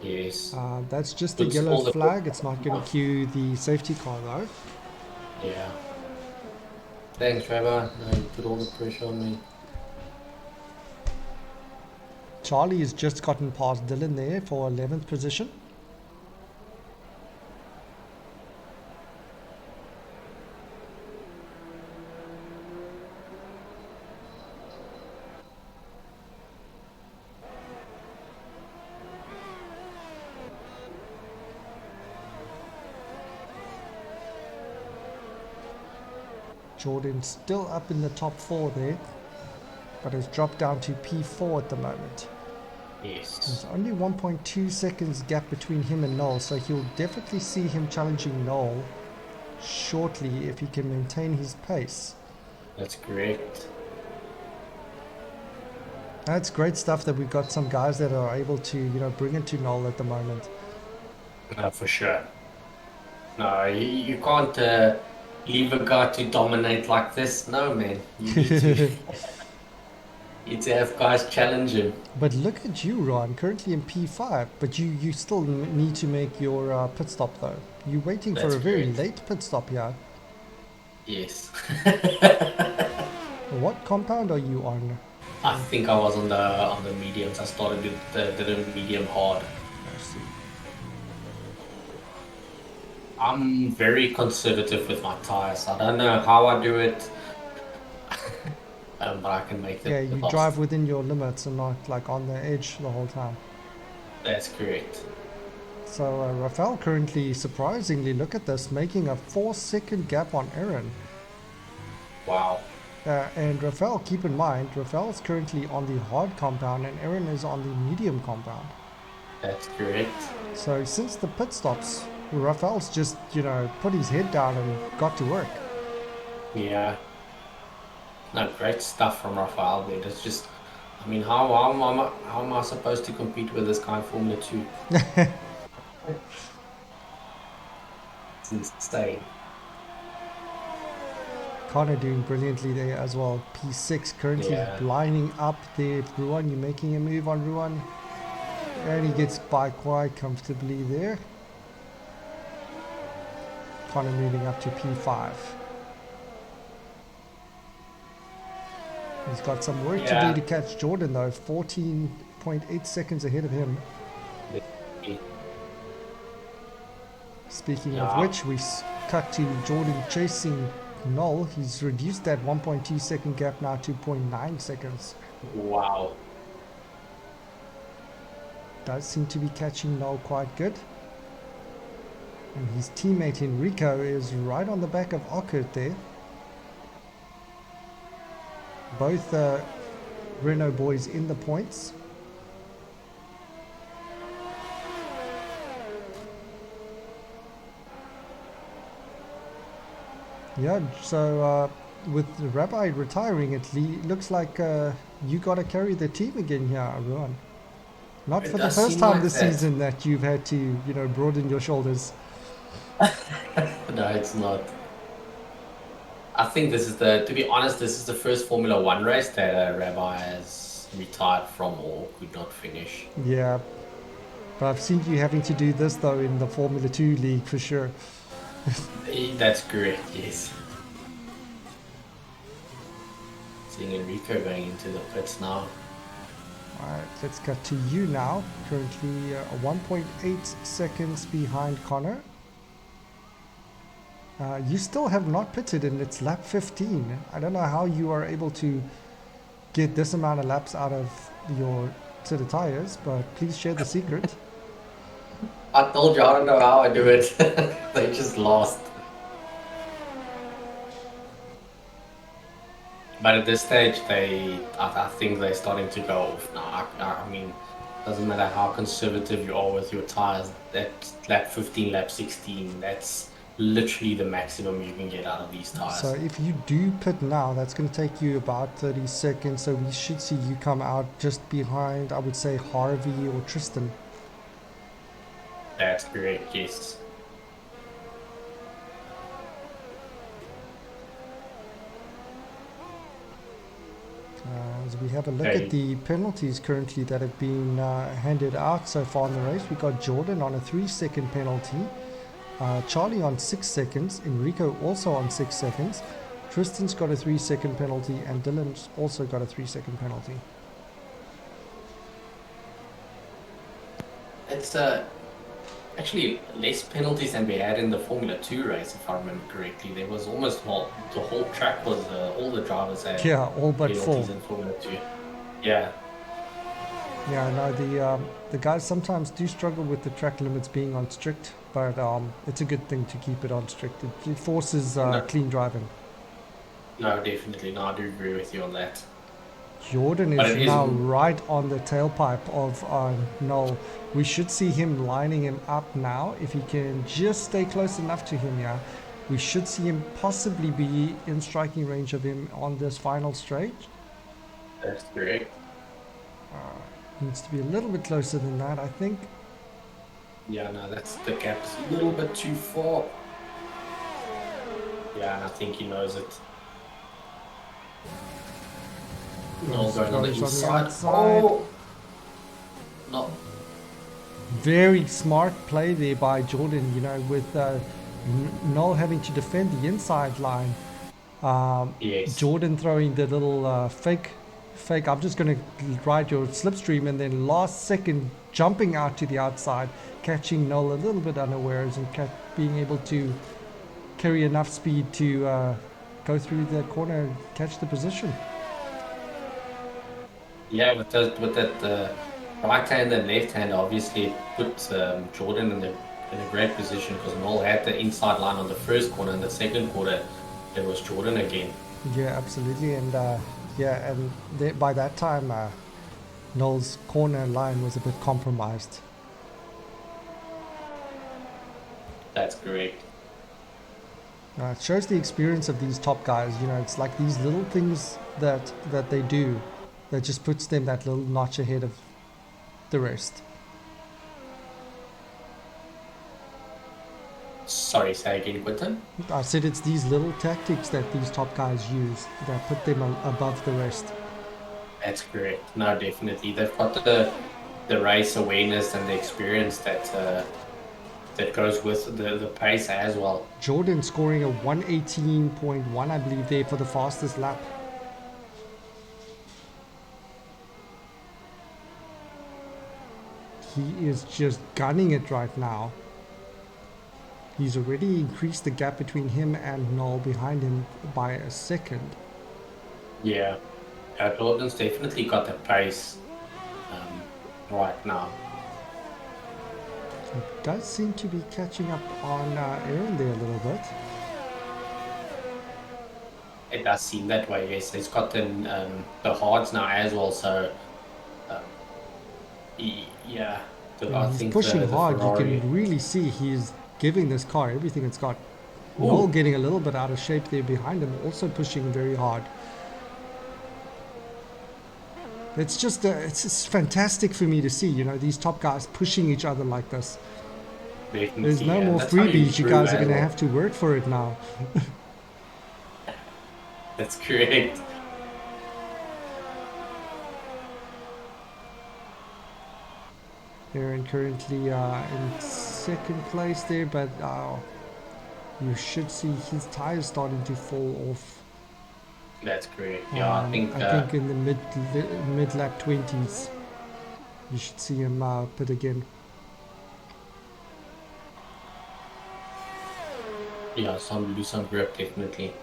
Yes. That's just a Puts yellow all the- flag. It's not going to cue the safety car though. Yeah. Thanks, Trevor. No, you put all the pressure on me. Charlie has just gotten past Dylan there for 11th position. Jordan still up in the top 4 there, but has dropped down to P4 at the moment. Yes. There's only 1.2 seconds gap between him and Noel, so he'll definitely see him challenging Noel shortly if he can maintain his pace. That's correct. That's great stuff that we've got some guys that are able to, bring it to Noel at the moment. No, for sure. No, you can't leave a guy to dominate like this. No, man. You need to, need to have guys challenge him. But look at you, Ron, currently in P5, but you still need to make your pit stop though. You're waiting for That's a very correct. late pit stop here. Yes. What compound are you on? I think I was on the mediums. I started with the medium hard. I see. I'm very conservative with my tires. I don't know how I do it, but I can make them. Yeah, you drive within your limits and not like on the edge the whole time. That's correct. So Rafael currently, surprisingly, look at this, making a 4-second gap on Aaron. Wow. And Rafael, keep in mind, Rafael is currently on the hard compound and Aaron is on the medium compound. That's correct. So since the pit stops, Rafael's just, put his head down and got to work. Yeah. No, great stuff from Rafael there. It's just, I mean, how am I supposed to compete with this guy in Formula 2? It's insane. Connor doing brilliantly there as well. P6 currently lining up there. Ruan, you're making a move on Ruan. And he gets by quite comfortably there. Connor moving up to P5. He's got some work to do to catch Jordan though. 14.8 seconds ahead of him. Speaking of which, we cut to Jordan chasing Noel. He's reduced that 1.2 second gap now to 0.9 seconds. Wow. Does seem to be catching Noel quite good. And his teammate Enrico is right on the back of Ockert there. Both Renault boys in the points. Yeah, so with Rabbi retiring, it looks like you got to carry the team again here, Ruan. Not for the first time this season that you've had to, broaden your shoulders. No, it's not. I think this is to be honest, this is the first Formula 1 race that Rabbi has retired from or could not finish. Yeah, but I've seen you having to do this though in the Formula 2 league for sure. That's correct, yes. Seeing Enrico going into the pits now. Alright, let's get to you now. Currently 1.8 seconds behind Connor. You still have not pitted and it's lap 15. I don't know how you are able to get this amount of laps out of your set of tires, but please share the secret. I told you I don't know how I do it. They just lost. But at this stage, I think they're starting to go off now. I mean, doesn't matter how conservative you are with your tires. That lap 15, lap 16, that's literally the maximum you can get out of these tires. So if you do pit now, that's going to take you about 30 seconds. So we should see you come out just behind, I would say, Harvey or Tristan. That's correct, yes. As we have a look at the penalties currently that have been handed out so far in the race, we got Jordan on a 3-second penalty, Charlie on 6 seconds, Enrico also on 6 seconds, Tristan's got a 3-second penalty, and Dylan's also got a 3-second penalty. It's actually less penalties than we had in the Formula 2 race, if I remember correctly. There was almost the whole track was all the drivers had all but penalties 4 in Formula 2. Yeah. Yeah, no, the guys sometimes do struggle with the track limits being on strict, but it's a good thing to keep it on strict. It forces clean driving. No, definitely. No, I do agree with you on that. Jordan is now right on the tailpipe of Noel. We should see him lining him up now. If he can just stay close enough to him, yeah, we should see him possibly be in striking range of him on this final straight. That's correct. Needs to be a little bit closer than that, I think. Yeah, no, the gap's a little bit too far. Yeah, and I think he knows it. Noel going on the inside. Oh! No. Very smart play there by Jordan, you know, with Noel having to defend the inside line. Yes. Jordan throwing the little fake, I'm just going to ride your slipstream, and then last second jumping out to the outside, catching Noel a little bit unawares and being able to carry enough speed to go through the corner and catch the position. Yeah, with that right hand and left hand, obviously it put Jordan in a great position, because Noel had the inside line on the first corner, and the second quarter it was Jordan again. Yeah, absolutely, and by that time Noel's corner line was a bit compromised. That's correct. It shows the experience of these top guys. You know, it's like these little things that they do that just puts them that little notch ahead of the rest. Sorry, say again, Quinton? I said it's these little tactics that these top guys use that put them above the rest. That's correct. No, definitely. They've got the race awareness and the experience that goes with the pace as well. Jordan scoring a 118.1, I believe, there for the fastest lap. He is just gunning it right now. He's already increased the gap between him and Noel behind him by a second. Yeah, Jordan's definitely got the pace right now. It does seem to be catching up on Aaron there a little bit. It does seem that way, yes. He's got the hards now as well, so yeah. I He's think pushing the hard. Ferrari... You can really see he's giving this car everything it's got. Noel getting a little bit out of shape there behind him, also pushing very hard. It's just it's fantastic for me to see, you know, these top guys pushing each other like this. There's no more freebies. You guys are going to have to work for it now. That's correct. Aaron currently in second place there, but you should see his tires starting to fall off. That's correct. Yeah, I think in the mid lap 20s, you should see him pit again. Yeah, lose some grip definitely.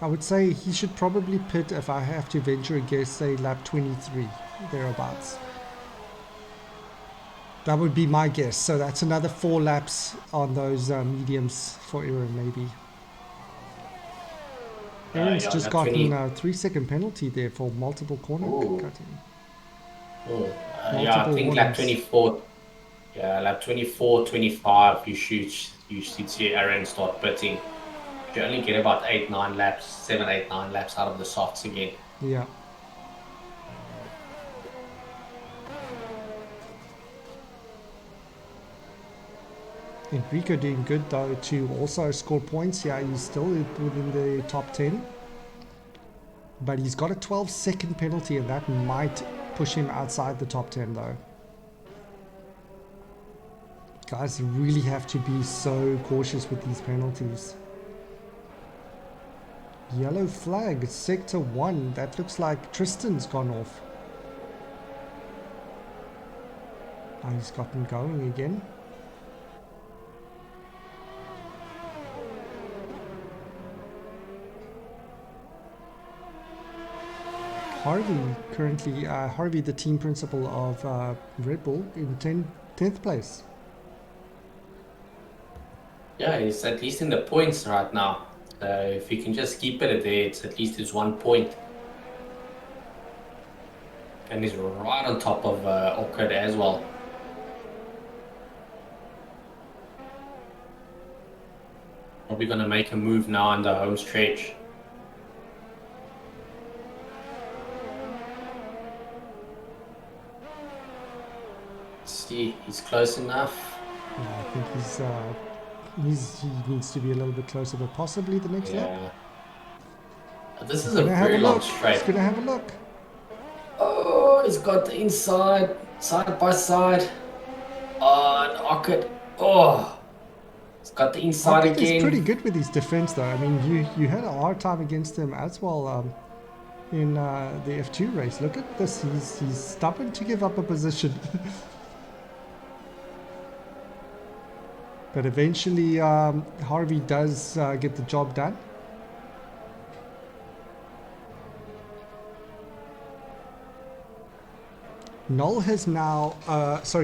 I would say he should probably pit, if I have to venture a guess, say lap 23, thereabouts. That would be my guess. So that's another 4 laps on those mediums for Aaron, maybe. Aaron's Yeah, just lap gotten 20. a 3-second penalty there for multiple corner Ooh. cutting. Oh, yeah, I Multiple think lap warnings. 24. Yeah, lap 24, 25, you should see Aaron start pitting. You only get about 8, 9 laps, 7, 8, 9 laps out of the softs again. Yeah. Enrico doing good though to also score points. Yeah, he's still within the top 10. But he's got a 12-second penalty and that might push him outside the top 10 though. Guys really have to be so cautious with these penalties. Yellow flag, sector 1. That looks like Tristan's gone off. Oh, he's gotten going again. Harvey currently, Harvey the team principal of Red Bull in 10th place. Yeah, he's at least in the points right now. So if he can just keep it there, it's at least it's 1 point. And he's right on top of Orchid as well. Probably going to make a move now on the home stretch. See, he's close enough. Yeah, I think he needs to be a little bit closer, but possibly the next lap. This is a very long straight. He's gonna have a look. Oh, he's got the inside, side by side. Oh, and Orchid. Oh, he's got the inside Orchid again. He's pretty good with his defense, though. I mean, you had a hard time against him as well in the F2 race. Look at this. He's stubborn to give up a position. But eventually, Harvey does get the job done.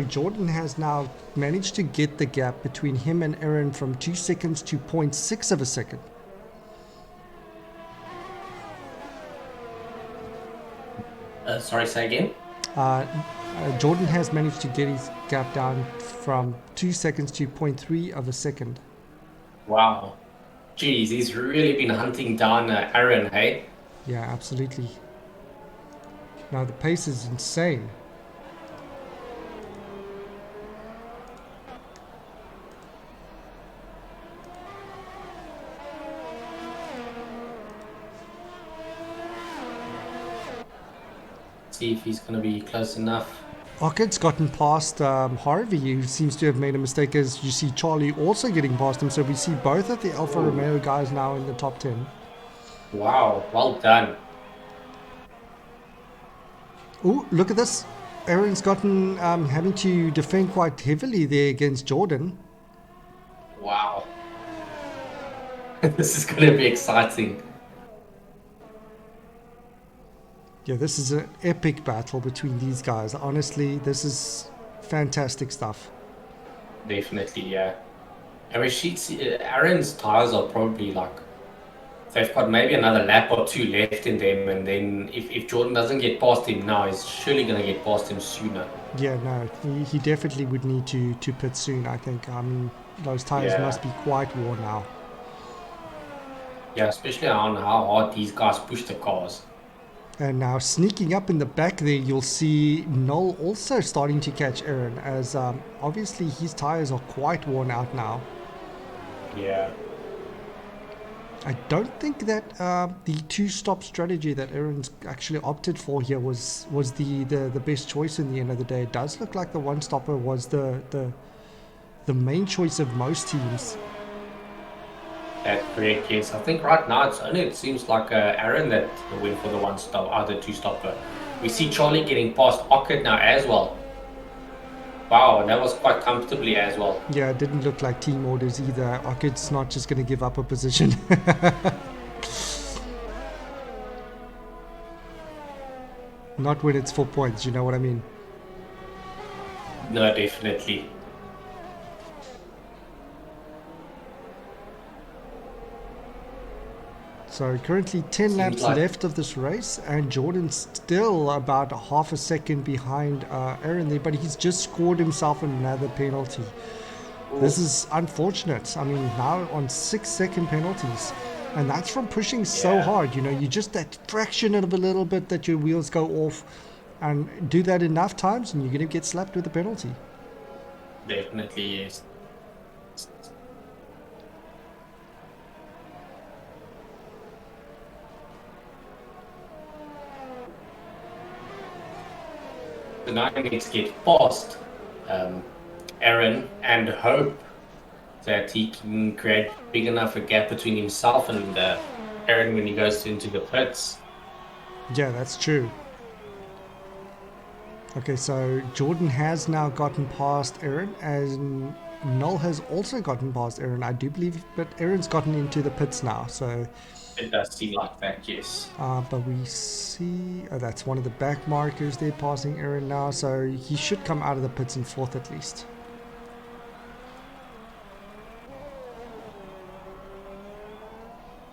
Jordan has now managed to get the gap between him and Aaron from 2 seconds to 0.6 of a second. Sorry, say again? Jordan has managed to get his gap down from 2 seconds to 0.3 of a second. Wow. Jeez, he's really been hunting down Aaron, hey? Yeah, absolutely. Now the pace is insane. See if he's going to be close enough. Orchid's gotten past Harvey, who seems to have made a mistake, as you see Charlie also getting past him. So we see both of the Alfa Romeo guys now in the top 10. Wow, well done. Oh, look at this. Aaron's gotten having to defend quite heavily there against Jordan. Wow. This is going to be exciting. Yeah, this is an epic battle between these guys. Honestly, this is fantastic stuff. Definitely, yeah. And we should see, Aaron's tires are probably like, they've got maybe another lap or 2 left in them, and then if Jordan doesn't get past him now, he's surely going to get past him sooner. Yeah, no, he definitely would need to pit soon, I think. I mean, those tires must be quite worn now. Yeah, especially on how hard these guys push the cars. And now sneaking up in the back there, you'll see Noel also starting to catch Aaron, as obviously his tires are quite worn out now. Yeah. I don't think that the 2-stop strategy that Aaron's actually opted for here was the best choice in the end of the day. It does look like the 1-stopper was the main choice of most teams. That's correct, yes. I think right now it seems like Aaron that went for the 1-stop, the 2-stopper. We see Charlie getting past Orchid now as well. Wow, and that was quite comfortably as well. Yeah, it didn't look like team orders either. Arkit's not just going to give up a position. Not when it's 4 points, you know what I mean? No, definitely. So currently 10 Seems laps like left of this race, and Jordan's still about half a second behind Aaron there, but he's just scored himself another penalty. This is unfortunate. I mean, now on 6-second penalties, and that's from pushing so Yeah. hard. You know, you just that fraction of a little bit that your wheels go off, and do that enough times, and you're going to get slapped with a penalty. definitely yes. So now I need to get past Aaron and hope that he can create big enough a gap between himself and Aaron when he goes into the pits. Yeah, that's true. Okay, so Jordan has now gotten past Aaron, and Noel has also gotten past Aaron, I do believe, but Aaron's gotten into the pits now. So, It does seem like that, yes. but we see that's one of the back markers there passing Aaron now. So he should come out of the pits in fourth at least.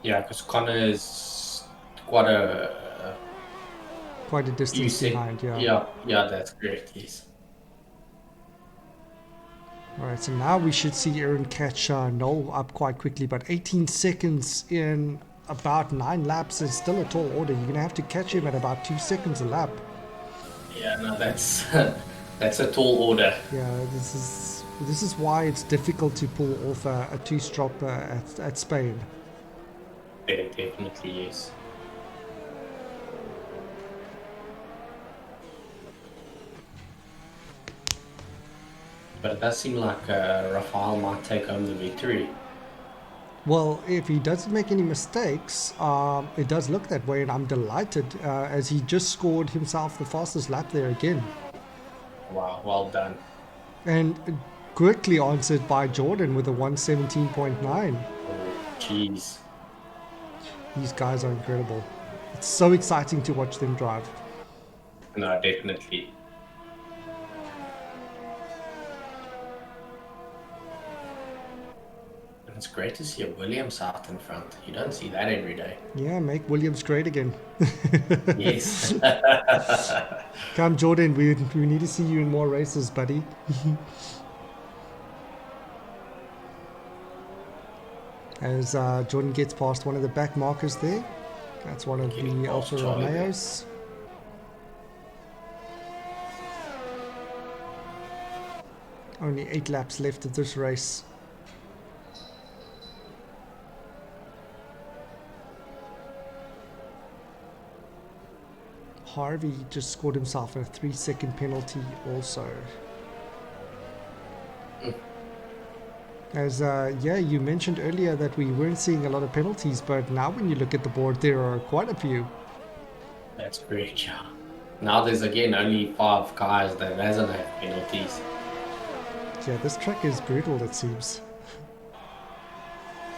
Yeah, because Connor is quite a Quite a distance behind, yeah. Yeah, that's correct, yes. Alright, so now we should see Aaron catch Noel up quite quickly, but 18 seconds in about 9 laps is still a tall order. You're going to have to catch him at about 2 seconds a lap. Yeah, no, that's that's a tall order. Yeah, this is why it's difficult to pull off a two-strop at Spain. Yeah, definitely, yes. But it does seem like Rafael might take home the victory. Well, if he doesn't make any mistakes, it does look that way, and I'm delighted as he just scored himself the fastest lap there again. Wow, well done. And quickly answered by Jordan with a 117.9. Oh, jeez. These guys are incredible. It's so exciting to watch them drive. No, definitely. And it's great to see a Williams out in front. You don't see that every day. Yeah, make Williams great again. Yes. Come, Jordan, we need to see you in more races, buddy. As Jordan gets past one of the back markers there. That's one of Getting the past Alfa Charlie there. Romeos. Only 8 laps left of this race. Harvey just scored himself a 3-second penalty also. As yeah, you mentioned earlier that we weren't seeing a lot of penalties, but now when you look at the board, there are quite a few. That's great, yeah. Now there's again only 5 cars that hasn't had penalties. Yeah, this track is brutal, it seems.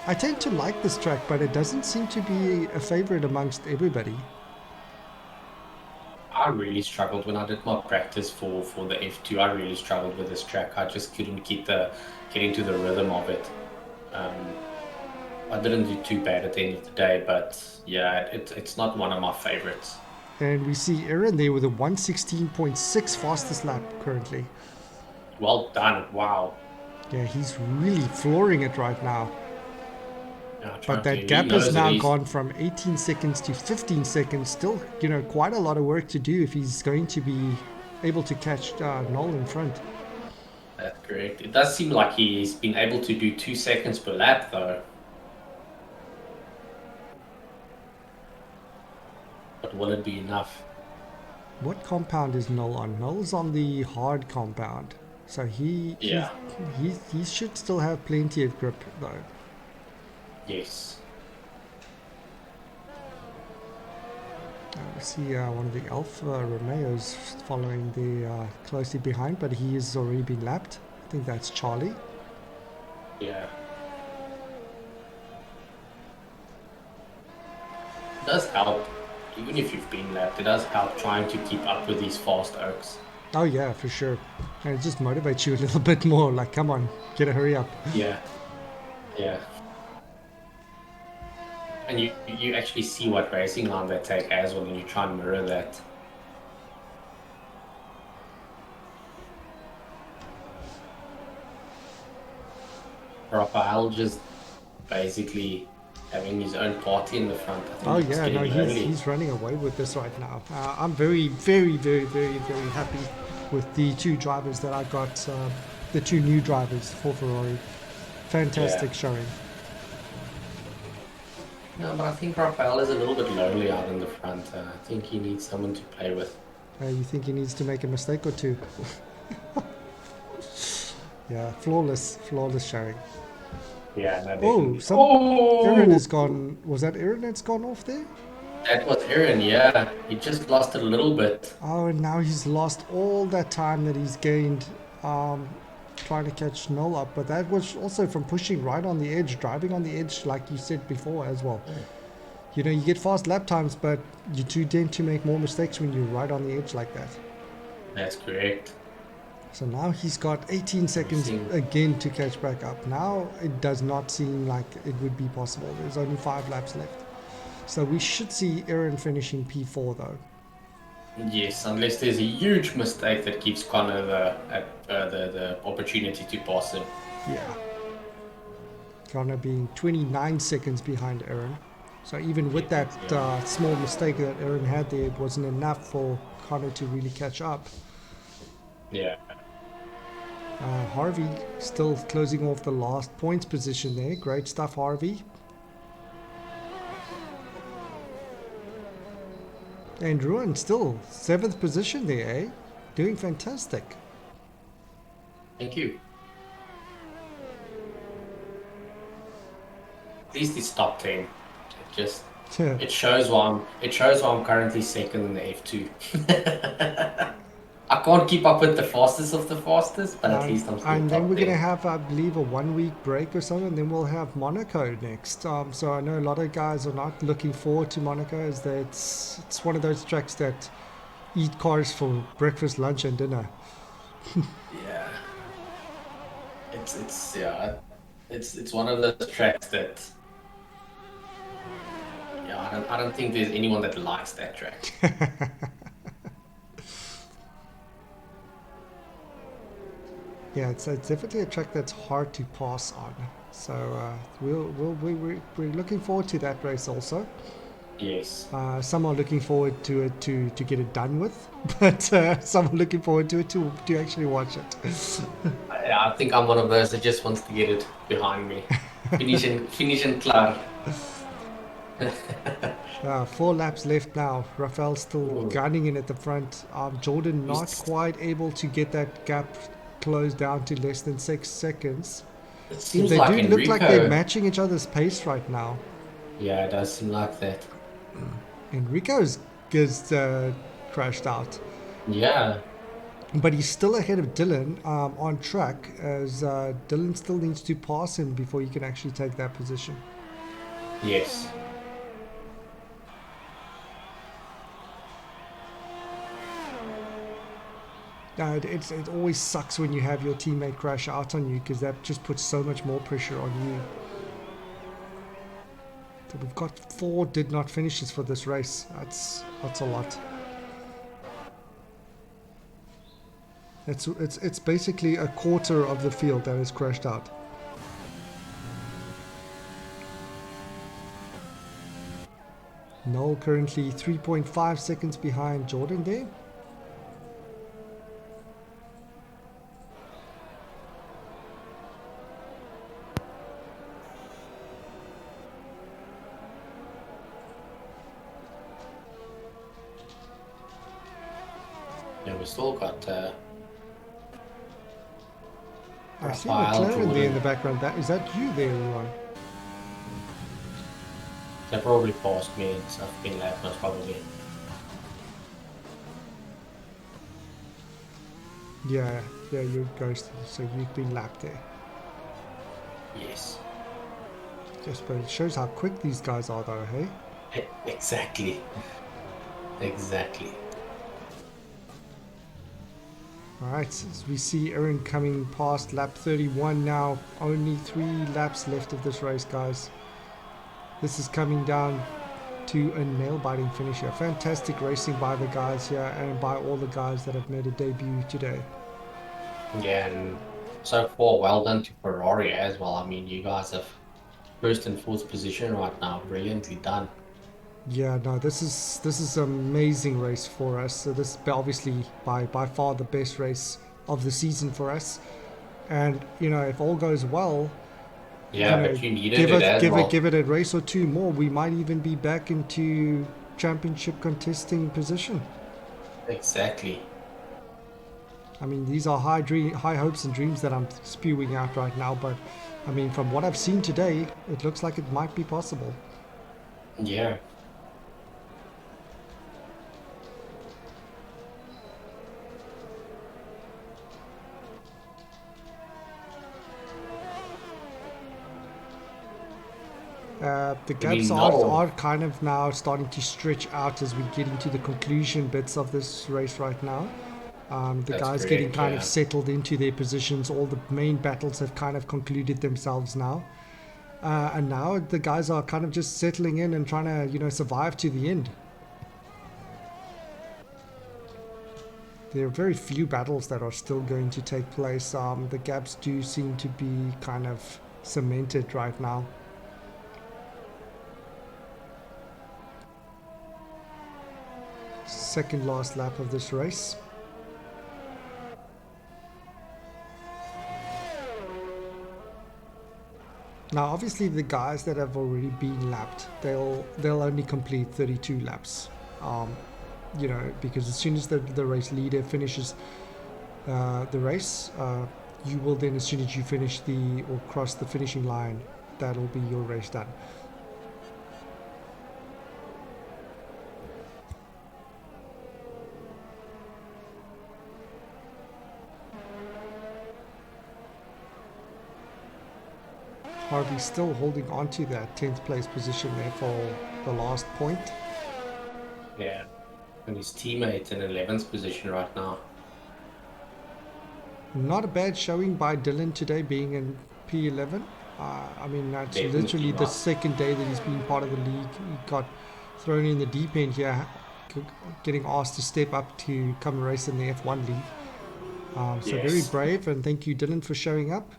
I tend to like this track, but it doesn't seem to be a favorite amongst everybody. I really struggled when I did my practice for the F2. I really struggled with this track. I just couldn't get into the rhythm of it. I didn't do too bad at the end of the day, but yeah, it's not one of my favorites. And we see Aaron there with a 116.6 fastest lap currently. Well done, wow. Yeah, he's really flooring it right now. Yeah, But that he gap knows has that now he's- gone from 18 seconds to 15 seconds. Still, you know, quite a lot of work to do if he's going to be able to catch Noel in front. That's correct. It does seem like he's been able to do 2 seconds per lap, though. But will it be enough? What compound is Noel on? Noel's on the hard compound. So he should still have plenty of grip though. Yes. see one of the Alfa Romeos following the closely behind, but he is already been lapped. I think that's Charlie. Yeah. It does help, even if you've been lapped, it does help trying to keep up with these fast oaks. Oh yeah, for sure. And it just motivates you a little bit more. Like, come on, get a hurry up. Yeah. Yeah. And you actually see what racing line they take as well, and you try and mirror that. Raphael just basically having his own party in the front. I think Oh it's yeah, no, getting early. he's running away with this right now. I'm very, very, very, very, very happy with the two drivers that I got, the two new drivers for Ferrari. Fantastic showing. No, but I think Raphael is a little bit lonely out in the front. I think he needs someone to play with. You think he needs to make a mistake or two? Yeah, flawless showing. Yeah, no, Oh, definitely. Aaron has gone. Was that Aaron that's gone off there? That was Aaron, yeah. He just lost it a little bit. Oh, and now he's lost all that time that he's gained trying to catch Noel up. But that was also from pushing right on the edge, driving on the edge, like you said before as well. You know, you get fast lap times, but you do tend to make more mistakes when you're right on the edge like that. That's correct. So now he's got 18 seconds again to catch back up. Now it does not seem like it would be possible. There's only 5 laps left. So we should see Aaron finishing P4 though. Yes, unless there's a huge mistake that gives Connor the opportunity to pass him. Yeah. Connor being 29 seconds behind Aaron. So even with that small mistake that Aaron had there, it wasn't enough for Connor to really catch up. Yeah. Harvey still closing off the last points position there. Great stuff, Harvey. And Ruan still 7th position there, eh? Doing fantastic. Thank you. At least it's top 10. It shows why I'm currently second in the F2. I can't keep up with the fastest of the fastest, but at least I'm still and then top we're 10. going to have, I believe, a 1-week break or something, and then we'll have Monaco next. So I know a lot of guys are not looking forward to Monaco, as that it's one of those tracks that eat cars for breakfast, lunch, and dinner. Yeah. It's one of those tracks that I don't think there's anyone that likes that track. Yeah, it's definitely a track that's hard to pass on. So we're looking forward to that race also. Yes. Some are looking forward to it to get it done with, but some are looking forward to it to actually watch it. I think I'm one of those that just wants to get it behind me. Finish and clear. 4 laps left now. Rafael's still gunning in at the front. Jordan not quite able to get that gap closed down to less than 6 seconds. It seems They like do look Enrico. like they're matching each other's pace right now. Yeah, it does seem like that. Enrico's crashed out. Yeah. But he's still ahead of Dylan on track, as Dylan still needs to pass him before he can actually take that position. Yes. It always sucks when you have your teammate crash out on you, because that just puts so much more pressure on you. So we've got 4 did not finishes for this race. That's a lot. It's basically a quarter of the field that has crashed out. Noel currently 3.5 seconds behind Jordan there. Yeah, we still got I see Raphael, McLaren there in Jordan. the background. Is that you there, Ruan? They probably passed me and stuff, been left most probably. Yeah, you're ghosted, so you've been lapped there. Yes. Just, but it shows how quick these guys are, though, hey? Exactly. Exactly. Alright, as we see Aaron coming past lap 31 now. Only 3 laps left of this race, guys. This is coming down to a nail-biting finish here. Fantastic racing by the guys here and by all the guys that have made a debut today. Yeah, and so far, well done to Ferrari as well. I mean, you guys have first and fourth position right now. Brilliantly done. Yeah, no, this is an amazing race for us. So this is obviously by far the best race of the season for us. And you know, if all goes well, Yeah, you know, but you needed it as well. give it a race or two more, we might even be back into championship contesting position. Exactly. I mean, these are high hopes and dreams that I'm spewing out right now, but I mean, from what I've seen today, it looks like it might be possible. Yeah. The gaps are kind of now starting to stretch out as we get into the conclusion bits of this race right now. The That's guys correct, getting kind yeah. of settled into their positions. All the main battles have kind of concluded themselves now. And now the guys are kind of just settling in and trying to, you know, survive to the end. There are very few battles that are still going to take place. The gaps do seem to be kind of cemented right now. Second last lap of this race. Now, obviously, the guys that have already been lapped, they'll only complete 32 laps. You know, because as soon as the race leader finishes the race, you will then, as soon as you finish or cross the finishing line, that'll be your race done. Harvey still holding on to that 10th place position there for the last point. Yeah. And his teammate in 11th position right now. Not a bad showing by Dylan today, being in P11. I mean, that's Definitely literally the not. second day that he's been part of the league. He got thrown in the deep end here, getting asked to step up to come race in the F1 league. So very Yes. brave, and thank you, Dylan, for showing up.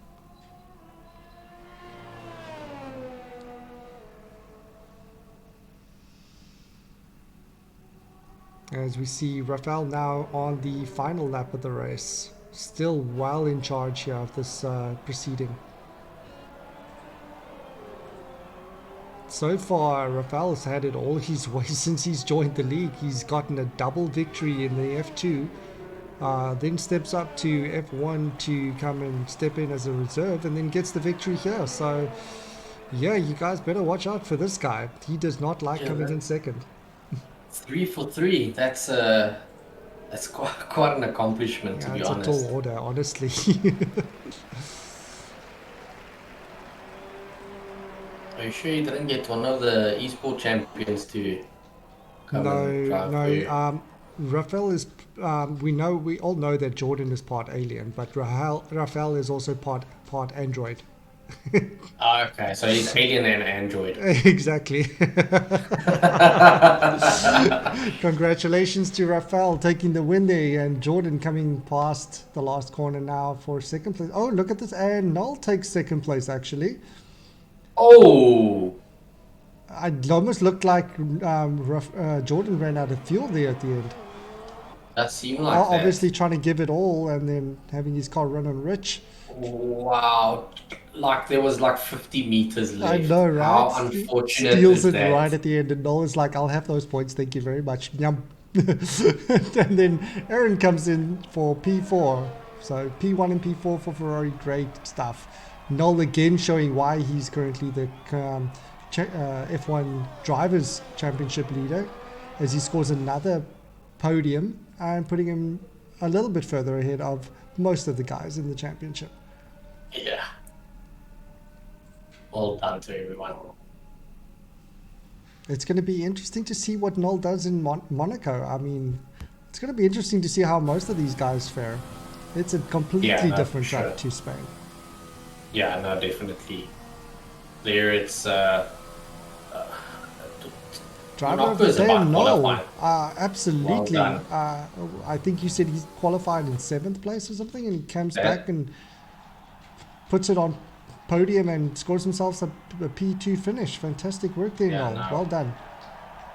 As we see Rafael now on the final lap of the race, still well in charge here of this proceeding. So far, Rafael has had it all his way since he's joined the league. He's gotten a double victory in the F2, then steps up to F1 to come and step in as a reserve, and then gets the victory here. So, yeah, you guys better watch out for this guy. He does not like coming in second. 3 for 3. That's quite an accomplishment, to be It's honest. a tall order, honestly. Are you sure you didn't get one of the esport champions to come and drive for you? No. Rafael is. We all know that Jordan is part alien, but Rafael is also part android. Oh, okay, so he's alien and android. Exactly. Congratulations to Rafael taking the win there, and Jordan coming past the last corner now for second place. Oh, look at this, and Noel takes second place actually. Oh, It almost looked like Jordan ran out of fuel there at the end. that seemed like that. Obviously trying to give it all and then having his car run on rich. Wow, like there was like 50 meters left. I know, right? How unfortunate Steals is it that? right at the end, and Noel is like, "I'll have those points, thank you very much." Yum. And then Aaron comes in for P4. So P1 and P4 for Ferrari, great stuff. Noel again showing why he's currently the F1 Drivers' Championship leader, as he scores another podium and putting him a little bit further ahead of most of the guys in the championship. Yeah. Well done to everyone. It's going to be interesting to see what Noel does in Monaco. I mean, it's going to be interesting to see how most of these guys fare. It's a completely different track to Spain. Yeah, no, definitely. There it's driver of the day, Noel. Absolutely. Well I think you said he's qualified in 7th place or something, and he comes back and puts it on podium and scores himself a P2 finish. Fantastic work there, Noel. No. Well done.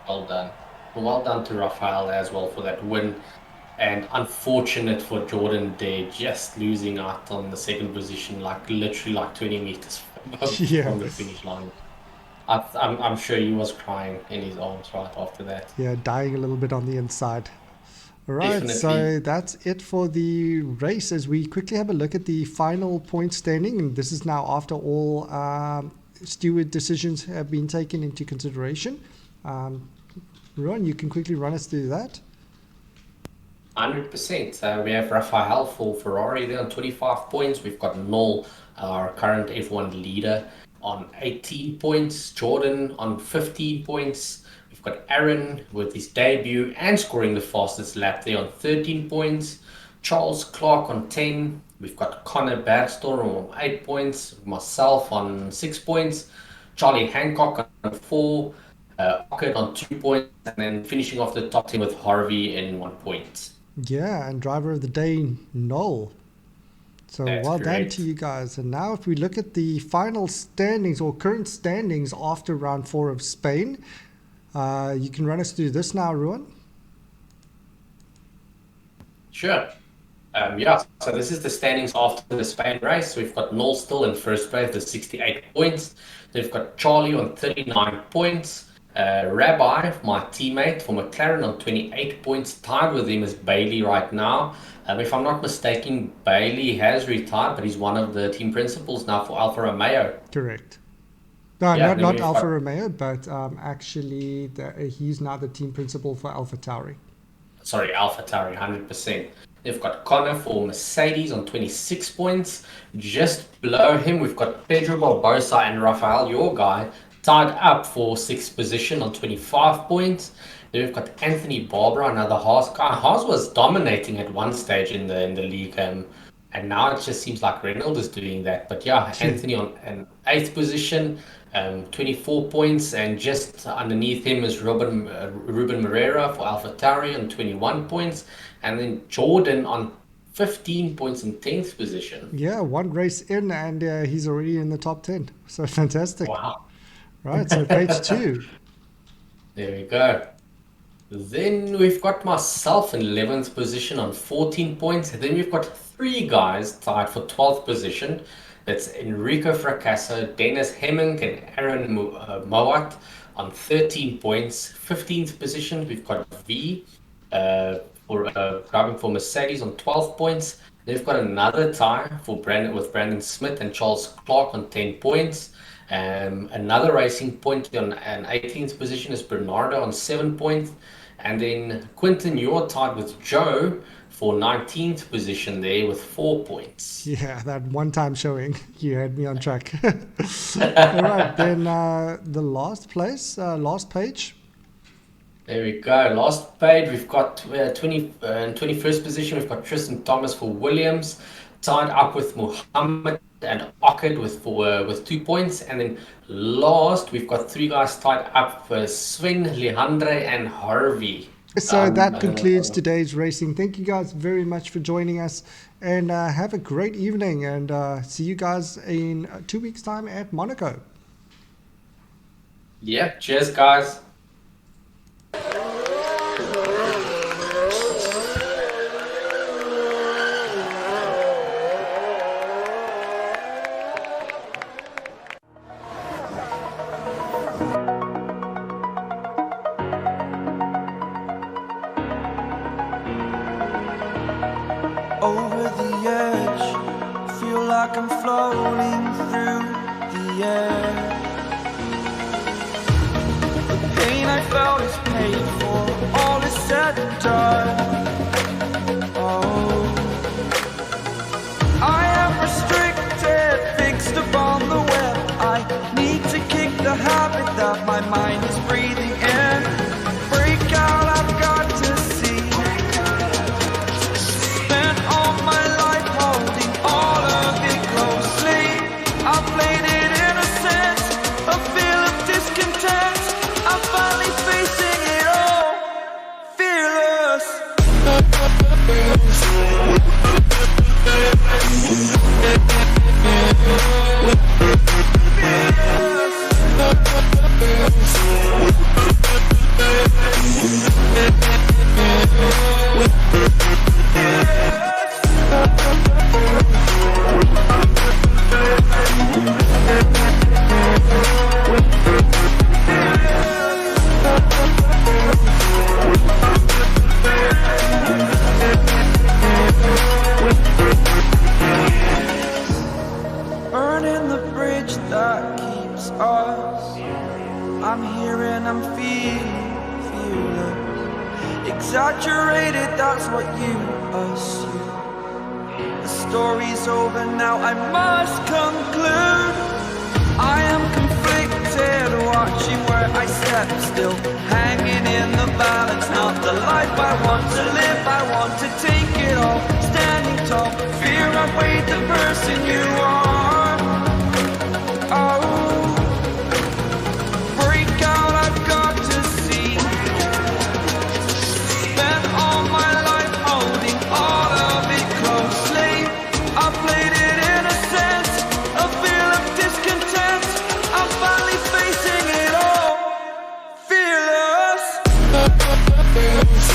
Well done. Well done to Rafael as well for that win. And unfortunate for Jordan there, just losing out on the 2nd position, literally 20 meters from the finish line. I'm sure he was crying in his arms right after that. Yeah, dying a little bit on the inside. All right, Definitely. so that's it for the race. As we quickly have a look at the final point standing, and this is now after all steward decisions have been taken into consideration. Ron, you can quickly run us through that. 100%. We have Rafael for Ferrari there on 25 points. We've got Noel, our current F1 leader, on 18 points. Jordan on 15 points. We've got Aaron with his debut and scoring the fastest lap there on 13 points. Charles Clark on 10. We've got Connor Badstorm on 8 points. Myself on 6 points. Charlie Hancock on 4. Ockett on 2 points. And then finishing off the top 10 with Harvey in 1 point. Yeah, and driver of the day, Noel. So That's well done great. to you guys. And now if we look at the final standings or current standings after round 4 of Spain, you can run us through this now, Ruan. Sure. So this is the standings after the Spain race. We've got Noel still in first place with 68 points. Then we've got Charlie on 39 points. Rabbi, my teammate for McLaren, on 28 points. Tied with him is Bailey right now. If I'm not mistaken, Bailey has retired, but he's one of the team principals now for Alfa Romeo. Correct. No, Yeah, not Alfa Romeo, but actually he's now the team principal for Alfa Tauri. Sorry, Alfa Tauri, 100%. They've got Connor for Mercedes on 26 points. Just below him, we've got Pedro Barbosa and Rafael, your guy, tied up for 6th position on 25 points. Then we've got Anthony Barbara, another Haas guy. Haas was dominating at one stage in the league, and now it just seems like Renault is doing that. But yeah, Anthony on an 8th position, 24 points, and just underneath him is Ruben Moreira for AlphaTauri on 21 points, and then Jordan on 15 points in 10th position. Yeah, one race in, and he's already in the top 10. So fantastic. Wow. Right, so page 2. There we go. Then we've got myself in 11th position on 14 points. Then we've got 3 guys tied for 12th position. That's Enrico Fracasso, Dennis Hemming, and Aaron Mowat on 13 points. 15th position, we've got V driving for Mercedes on 12 points. Then we've got another tie for with Brandon Smith and Charles Clark on 10 points. Another racing point on an 18th position is Bernardo on 7 points. And then Quinton, you're tied with Joe for 19th position there with 4 points. Yeah, that one-time showing, you had me on track. All right, then the last page. There we go. Last page, we've got 21st position, we've got Tristan Thomas for Williams, tied up with Muhammad and Ockett with 2 points. And then last, we've got 3 guys tied up for Sven, Leandre, and Harvey. So that concludes today's racing. Thank you guys very much for joining us, and have a great evening, and see you guys in 2 weeks' time at Monaco. Yeah, cheers, guys. Over the edge, feel like I'm floating through the air. The pain I felt is paid for, all is said and done. Oh. Burning the bridge that keeps us. I'm here and I'm feeling exaggerated, that's what you assume. The story's over now, I must conclude. I am conflicted, watching where I step still, hanging in the balance, not the life I want to live. I want to take it all, standing tall, fear I've weighed the person you are. Oh, break out, I've got to see. Spent all my life holding all of it closely. I played it innocent, a feel of discontent. I'm finally facing it all, fearless. Fearless.